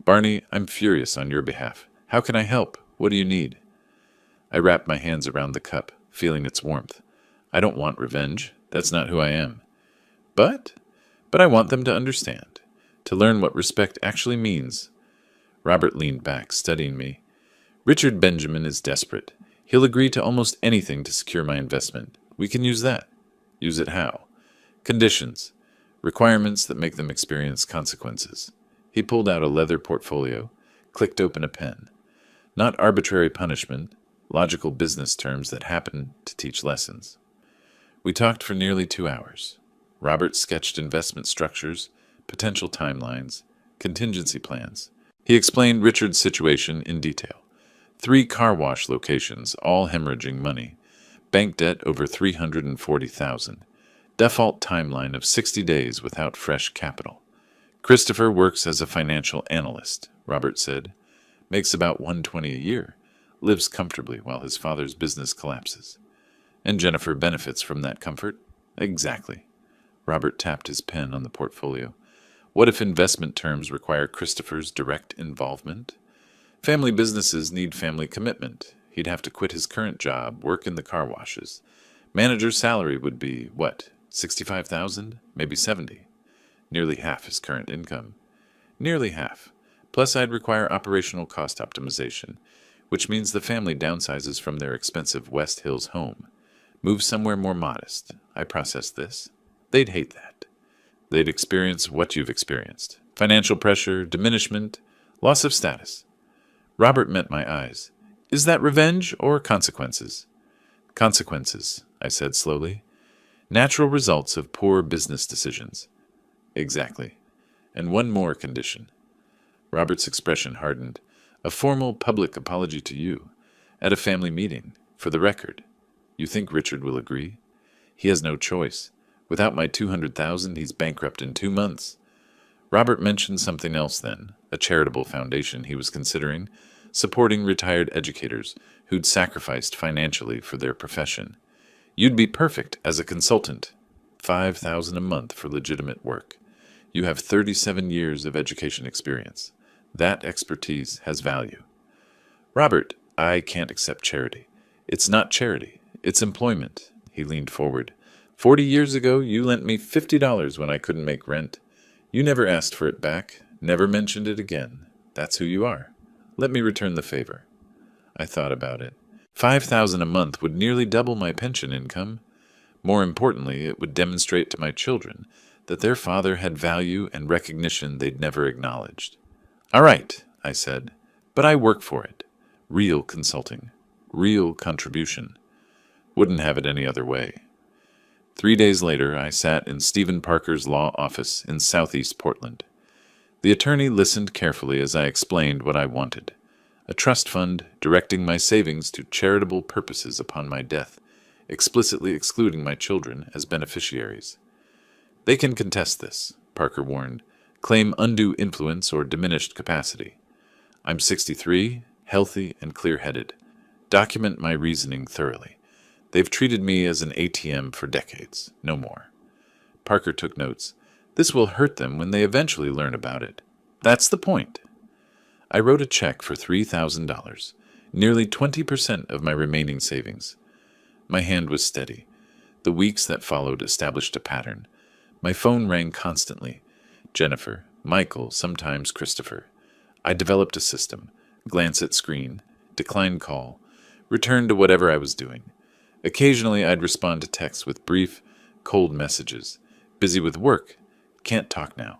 Barney, I'm furious on your behalf. How can I help? What do you need?" I wrapped my hands around the cup, feeling its warmth. I don't want revenge. That's not who I am. But I want them to understand, to learn what respect actually means. Robert leaned back, studying me. "Richard Benjamin is desperate. He'll agree to almost anything to secure my investment. We can use that." "Use it how?" "Conditions. Requirements that make them experience consequences." He pulled out a leather portfolio, clicked open a pen. Not arbitrary punishment, logical business terms that happen to teach lessons. We talked for nearly 2 hours. Robert sketched investment structures, potential timelines, contingency plans. He explained Richard's situation in detail. 3 car wash locations, all hemorrhaging money. Bank debt over $340,000. Default timeline of 60 days without fresh capital. "Christopher works as a financial analyst," Robert said. "Makes about $120 a year. Lives comfortably while his father's business collapses." "And Jennifer benefits from that comfort?" "Exactly." Robert tapped his pen on the portfolio. "What if investment terms require Christopher's direct involvement?" "Family businesses need family commitment. He'd have to quit his current job, work in the car washes. Manager's salary would be, what, 65,000, maybe 70. Nearly half his current income." "Nearly half. Plus I'd require operational cost optimization, which means the family downsizes from their expensive West Hills home. Move somewhere more modest. I process this. They'd hate that. They'd experience what you've experienced. Financial pressure, diminishment, loss of status." Robert met my eyes. "Is that revenge or consequences?" "Consequences," I said slowly. "Natural results of poor business decisions." "Exactly. And one more condition." Robert's expression hardened. "A formal public apology to you. At a family meeting. For the record. You think Richard will agree? He has no choice. Without my $200,000, he's bankrupt in 2 months." Robert mentioned something else then, a charitable foundation he was considering, supporting retired educators who'd sacrificed financially for their profession. "You'd be perfect as a consultant. $5,000 a month for legitimate work. You have 37 years of education experience. That expertise has value." "Robert, I can't accept charity. It's not charity. It's employment." He leaned forward. 40 years ago, you lent me $50 when I couldn't make rent. You never asked for it back, never mentioned it again. That's who you are. Let me return the favor." I thought about it. $5,000 a month would nearly double my pension income. More importantly, it would demonstrate to my children that their father had value and recognition they'd never acknowledged. "All right," I said, "but I work for it. Real consulting. Real contribution. Wouldn't have it any other way." 3 days later, I sat in Stephen Parker's law office in southeast Portland. The attorney listened carefully as I explained what I wanted. A trust fund directing my savings to charitable purposes upon my death, explicitly excluding my children as beneficiaries. "They can contest this," Parker warned, "claim undue influence or diminished capacity. I'm 63, healthy, and clear-headed. Document my reasoning thoroughly. They've treated me as an ATM for decades, no more. Parker took notes. This will hurt them when they eventually learn about it. That's the point. I wrote a check for $3,000, nearly 20% of my remaining savings. My hand was steady. The weeks that followed established a pattern. My phone rang constantly. Jennifer, Michael, sometimes Christopher. I developed a system. Glance at screen, decline call, return to whatever I was doing. Occasionally I'd respond to texts with brief, cold messages. Busy with work. Can't talk now.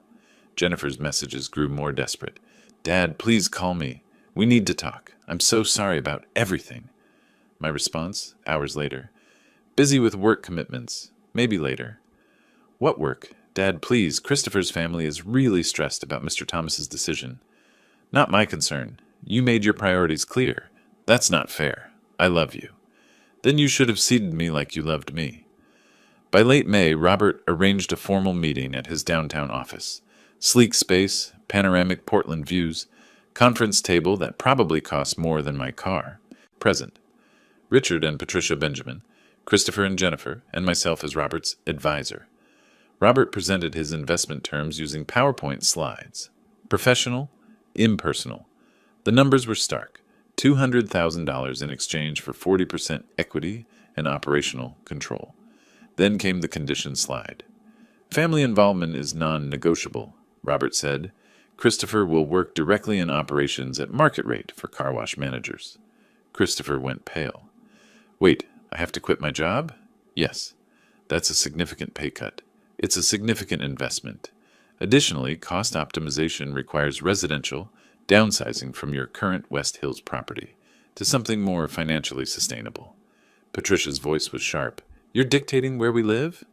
Jennifer's messages grew more desperate. Dad, please call me. We need to talk. I'm so sorry about everything. My response, hours later. Busy with work commitments. Maybe later. What work? Dad, please. Christopher's family is really stressed about Mr. Thomas's decision. Not my concern. You made your priorities clear. That's not fair. I love you. Then you should have seated me like you loved me. By late May, Robert arranged a formal meeting at his downtown office. Sleek space, panoramic Portland views, conference table that probably cost more than my car. Present. Richard and Patricia Benjamin, Christopher and Jennifer, and myself as Robert's advisor. Robert presented his investment terms using PowerPoint slides. Professional, impersonal. The numbers were stark. $200,000 in exchange for 40% equity and operational control. Then came the condition slide. Family involvement is non-negotiable, Robert said. Christopher will work directly in operations at market rate for car wash managers. Christopher went pale. Wait, I have to quit my job? Yes. That's a significant pay cut. It's a significant investment. Additionally, cost optimization requires residential downsizing from your current West Hills property to something more financially sustainable. Patricia's voice was sharp. You're dictating where we live?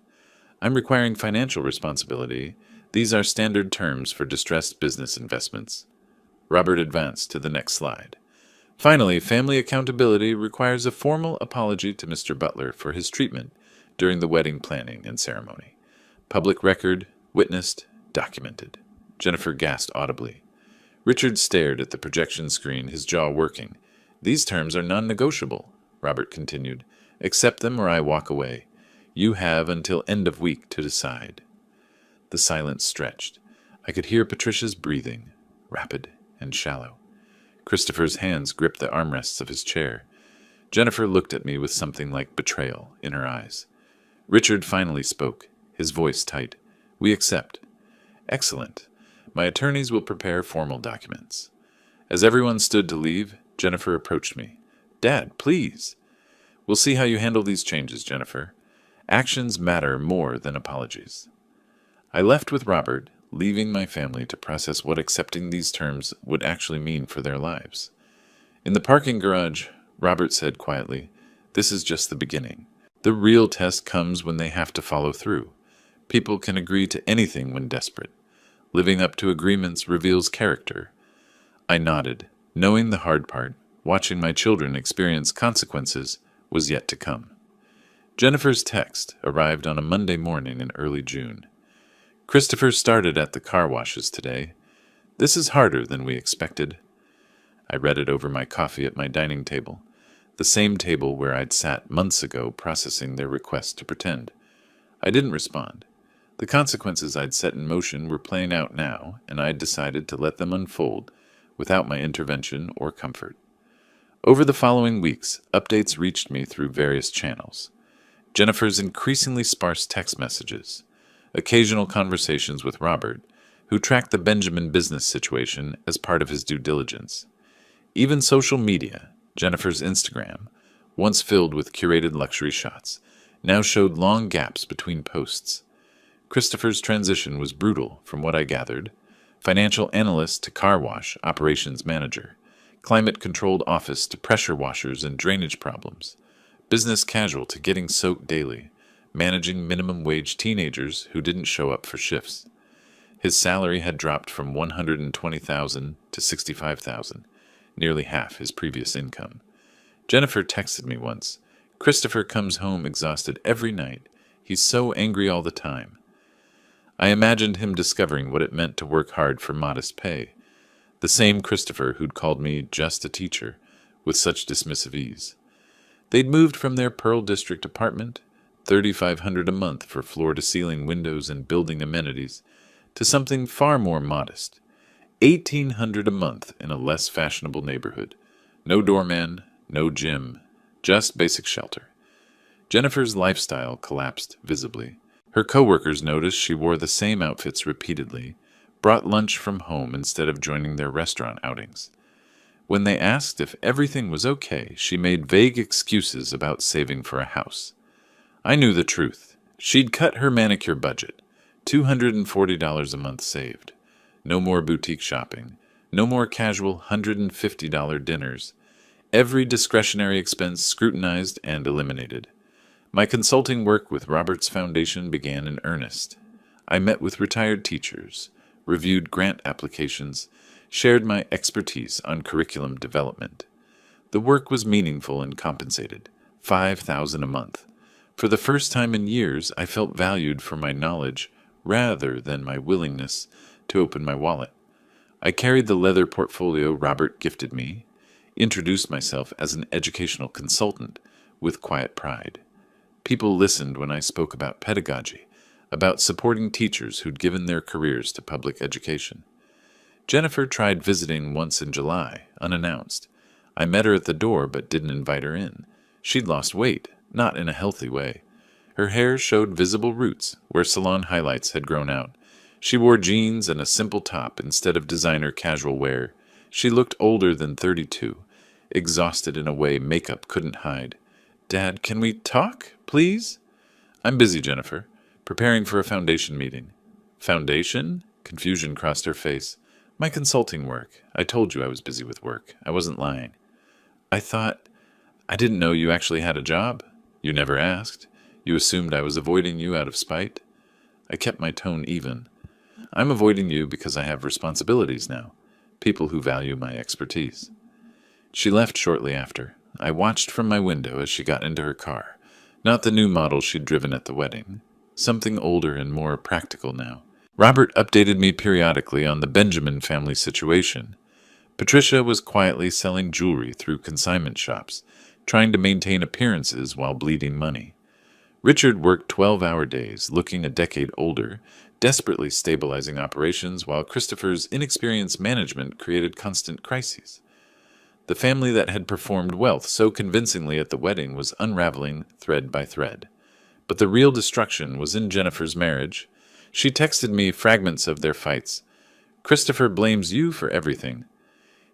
I'm requiring financial responsibility. These are standard terms for distressed business investments. Robert advanced to the next slide. Finally, family accountability requires a formal apology to Mr. Butler for his treatment during the wedding planning and ceremony. Public record, witnessed, documented. Jennifer gasped audibly. Richard stared at the projection screen, his jaw working. These terms are non-negotiable, Robert continued. Accept them or I walk away. You have until end of week to decide. The silence stretched. I could hear Patricia's breathing, rapid and shallow. Christopher's hands gripped the armrests of his chair. Jennifer looked at me with something like betrayal in her eyes. Richard finally spoke, his voice tight. We accept. Excellent. My attorneys will prepare formal documents. As everyone stood to leave, Jennifer approached me. Dad, please. We'll see how you handle these changes, Jennifer. Actions matter more than apologies. I left with Robert, leaving my family to process what accepting these terms would actually mean for their lives. In the parking garage, Robert said quietly, This is just the beginning. The real test comes when they have to follow through. People can agree to anything when desperate. Living up to agreements reveals character. I nodded, knowing the hard part, watching my children experience consequences, was yet to come. Jennifer's text arrived on a Monday morning in early June. Christopher started at the car washes today. This is harder than we expected. I read it over my coffee at my dining table, the same table where I'd sat months ago processing their request to pretend. I didn't respond. The consequences I'd set in motion were playing out now, and I'd decided to let them unfold without my intervention or comfort. Over the following weeks, updates reached me through various channels. Jennifer's increasingly sparse text messages, occasional conversations with Robert, who tracked the Benjamin business situation as part of his due diligence. Even social media, Jennifer's Instagram, once filled with curated luxury shots, now showed long gaps between posts. Christopher's transition was brutal, from what I gathered. Financial analyst to car wash operations manager, climate-controlled office to pressure washers and drainage problems, business casual to getting soaked daily, managing minimum-wage teenagers who didn't show up for shifts. His salary had dropped from $120,000 to $65,000, nearly half his previous income. Jennifer texted me once, Christopher comes home exhausted every night. He's so angry all the time. I imagined him discovering what it meant to work hard for modest pay. The same Christopher who'd called me just a teacher, with such dismissive ease. They'd moved from their Pearl District apartment, $3,500 a month for floor-to-ceiling windows and building amenities, to something far more modest, $1,800 a month in a less fashionable neighborhood. No doorman, no gym, just basic shelter. Jennifer's lifestyle collapsed visibly. Her coworkers noticed she wore the same outfits repeatedly, brought lunch from home instead of joining their restaurant outings. When they asked if everything was okay, she made vague excuses about saving for a house. I knew the truth. She'd cut her manicure budget, $240 a month saved. No more boutique shopping. No more casual $150 dinners. Every discretionary expense scrutinized and eliminated. My consulting work with Robert's Foundation began in earnest. I met with retired teachers, reviewed grant applications, shared my expertise on curriculum development. The work was meaningful and compensated, $5,000 a month. For the first time in years, I felt valued for my knowledge rather than my willingness to open my wallet. I carried the leather portfolio Robert gifted me, introduced myself as an educational consultant with quiet pride. People listened when I spoke about pedagogy, about supporting teachers who'd given their careers to public education. Jennifer tried visiting once in July, unannounced. I met her at the door but didn't invite her in. She'd lost weight, not in a healthy way. Her hair showed visible roots where salon highlights had grown out. She wore jeans and a simple top instead of designer casual wear. She looked older than 32, exhausted in a way makeup couldn't hide. "Dad, can we talk, please?" "I'm busy, Jennifer. Preparing for a foundation meeting." "Foundation?" Confusion crossed her face. "My consulting work. I told you I was busy with work. I wasn't lying." I didn't know you actually had a job. You never asked. You assumed I was avoiding you out of spite." I kept my tone even. "I'm avoiding you because I have responsibilities now, people who value my expertise." She left shortly after. I watched from my window as she got into her car. Not the new model she'd driven at the wedding. Something older and more practical now. Robert updated me periodically on the Benjamin family situation. Patricia was quietly selling jewelry through consignment shops, trying to maintain appearances while bleeding money. Richard worked 12-hour days, looking a decade older, desperately stabilizing operations while Christopher's inexperienced management created constant crises. The family that had performed wealth so convincingly at the wedding was unraveling thread by thread. But the real destruction was in Jennifer's marriage. She texted me fragments of their fights. "Christopher blames you for everything.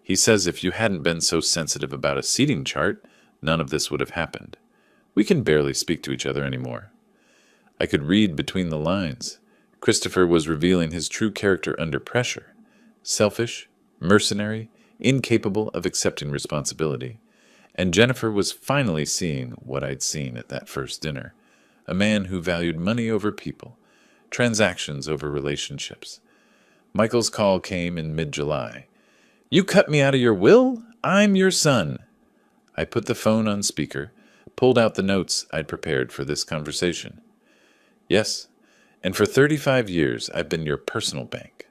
He says if you hadn't been so sensitive about a seating chart, none of this would have happened. We can barely speak to each other anymore." I could read between the lines. Christopher was revealing his true character under pressure. Selfish, mercenary, incapable of accepting responsibility. And Jennifer was finally seeing what I'd seen at that first dinner. A man who valued money over people, transactions over relationships. Michael's call came in mid-July. "You cut me out of your will? I'm your son." I put the phone on speaker, pulled out the notes I'd prepared for this conversation. "Yes, and for 35 years I've been your personal bank.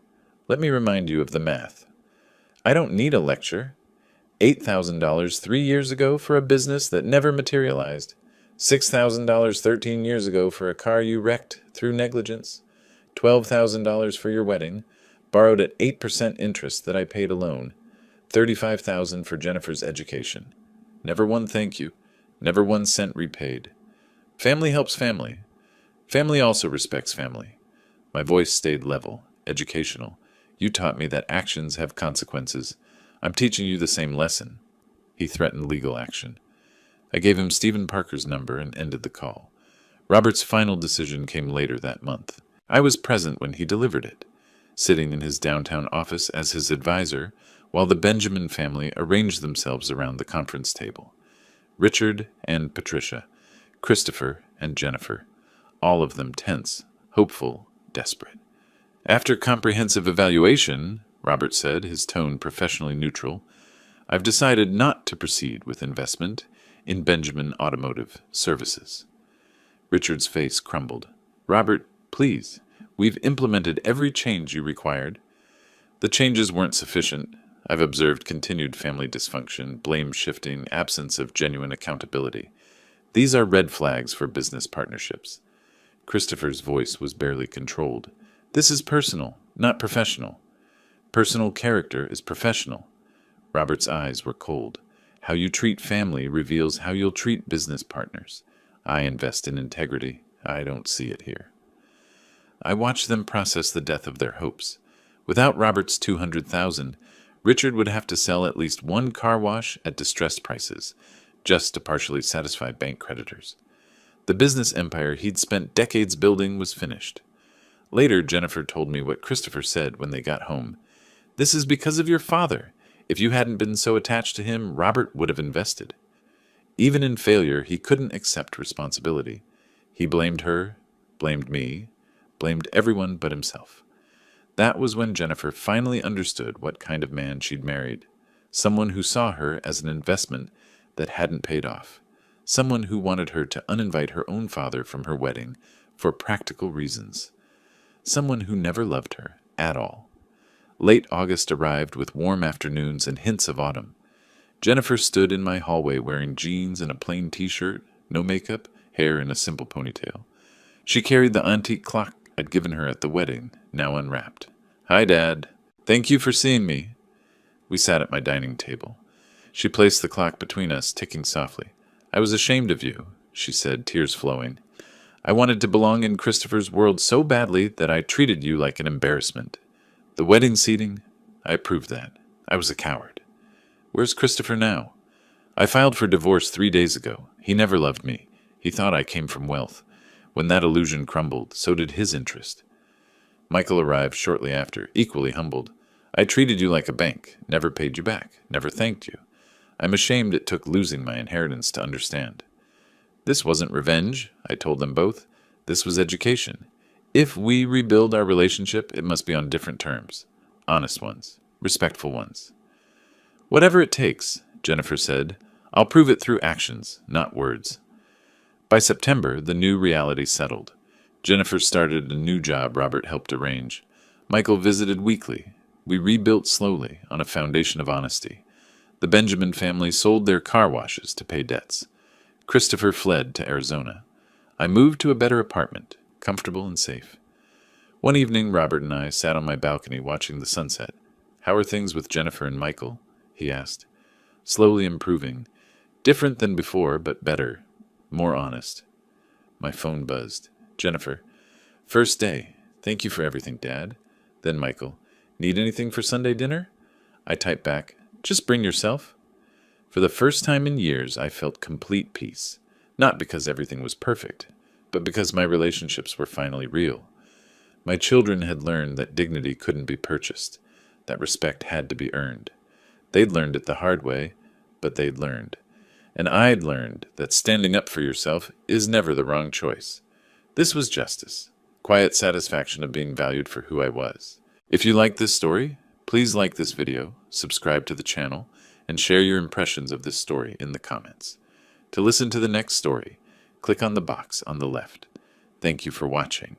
Let me remind you of the math. I don't need a lecture. $8,000 3 years ago for a business that never materialized. $6,000 13 years ago for a car you wrecked through negligence. $12,000 for your wedding, borrowed at 8% interest that I paid alone. $35,000 for Jennifer's education. Never one thank you, never 1 cent repaid. Family helps family. Family also respects family." My voice stayed level, educational. "You taught me that actions have consequences. I'm teaching you the same lesson." He threatened legal action. I gave him Stephen Parker's number and ended the call. Robert's final decision came later that month. I was present when he delivered it, sitting in his downtown office as his advisor, while the Benjamin family arranged themselves around the conference table. Richard and Patricia, Christopher and Jennifer, all of them tense, hopeful, desperate. "After comprehensive evaluation," Robert said, his tone professionally neutral, "I've decided not to proceed with investment in Benjamin Automotive Services." Richard's face crumbled. "Robert, please, we've implemented every change you required." "The changes weren't sufficient. I've observed continued family dysfunction, blame shifting, absence of genuine accountability. These are red flags for business partnerships. Christopher's voice was barely controlled. This is personal, not professional. Personal character is professional. Robert's eyes were cold. How you treat family reveals how you'll treat business partners. I invest in integrity. I don't see it here. I watched them process the death of their hopes. Without Robert's $200,000, Richard would have to sell at least one car wash at distressed prices, just to partially satisfy bank creditors. The business empire he'd spent decades building was finished. Later, Jennifer told me what Christopher said when they got home. "This is because of your father. If you hadn't been so attached to him, Robert would have invested." Even in failure, he couldn't accept responsibility. He blamed her, blamed me, blamed everyone but himself. That was when Jennifer finally understood what kind of man she'd married. Someone who saw her as an investment that hadn't paid off. Someone who wanted her to uninvite her own father from her wedding for practical reasons. Someone who never loved her at all. Late August arrived with warm afternoons and hints of autumn. Jennifer stood in my hallway wearing jeans and a plain t-shirt, no makeup, hair in a simple ponytail. She carried the antique clock I'd given her at the wedding, now unwrapped. "Hi, Dad. Thank you for seeing me." We sat at my dining table. She placed the clock between us, ticking softly. "I was ashamed of you," she said, tears flowing. "I wanted to belong in Christopher's world so badly that I treated you like an embarrassment. The wedding seating, I proved that. I was a coward. Where's Christopher now? I filed for divorce 3 days ago. He never loved me. He thought I came from wealth. When that illusion crumbled, so did his interest. Michael arrived shortly after, equally humbled. I treated you like a bank, never paid you back, never thanked you. I'm ashamed it took losing my inheritance to understand. This wasn't revenge, I told them both. This was education. If we rebuild our relationship, it must be on different terms. Honest ones, respectful ones. Whatever it takes, Jennifer said. I'll prove it through actions, not words. By September, the new reality settled. Jennifer started a new job Robert helped arrange. Michael visited weekly. We rebuilt slowly on a foundation of honesty. The Benjamin family sold their car washes to pay debts. Christopher fled to Arizona. I moved to a better apartment, comfortable and safe. One evening, Robert and I sat on my balcony watching the sunset. "How are things with Jennifer and Michael?" he asked. "Slowly improving. Different than before, but better. More honest." My phone buzzed. "Jennifer. First day. Thank you for everything, Dad." Then Michael. "Need anything for Sunday dinner?" I typed back. "Just bring yourself." For the first time in years, I felt complete peace. Not because everything was perfect, but because my relationships were finally real. My children had learned that dignity couldn't be purchased, that respect had to be earned. They'd learned it the hard way, but they'd learned. And I'd learned that standing up for yourself is never the wrong choice. This was justice, quiet satisfaction of being valued for who I was. If you like this story, please like this video, subscribe to the channel, and share your impressions of this story in the comments. To listen to the next story, click on the box on the left. Thank you for watching.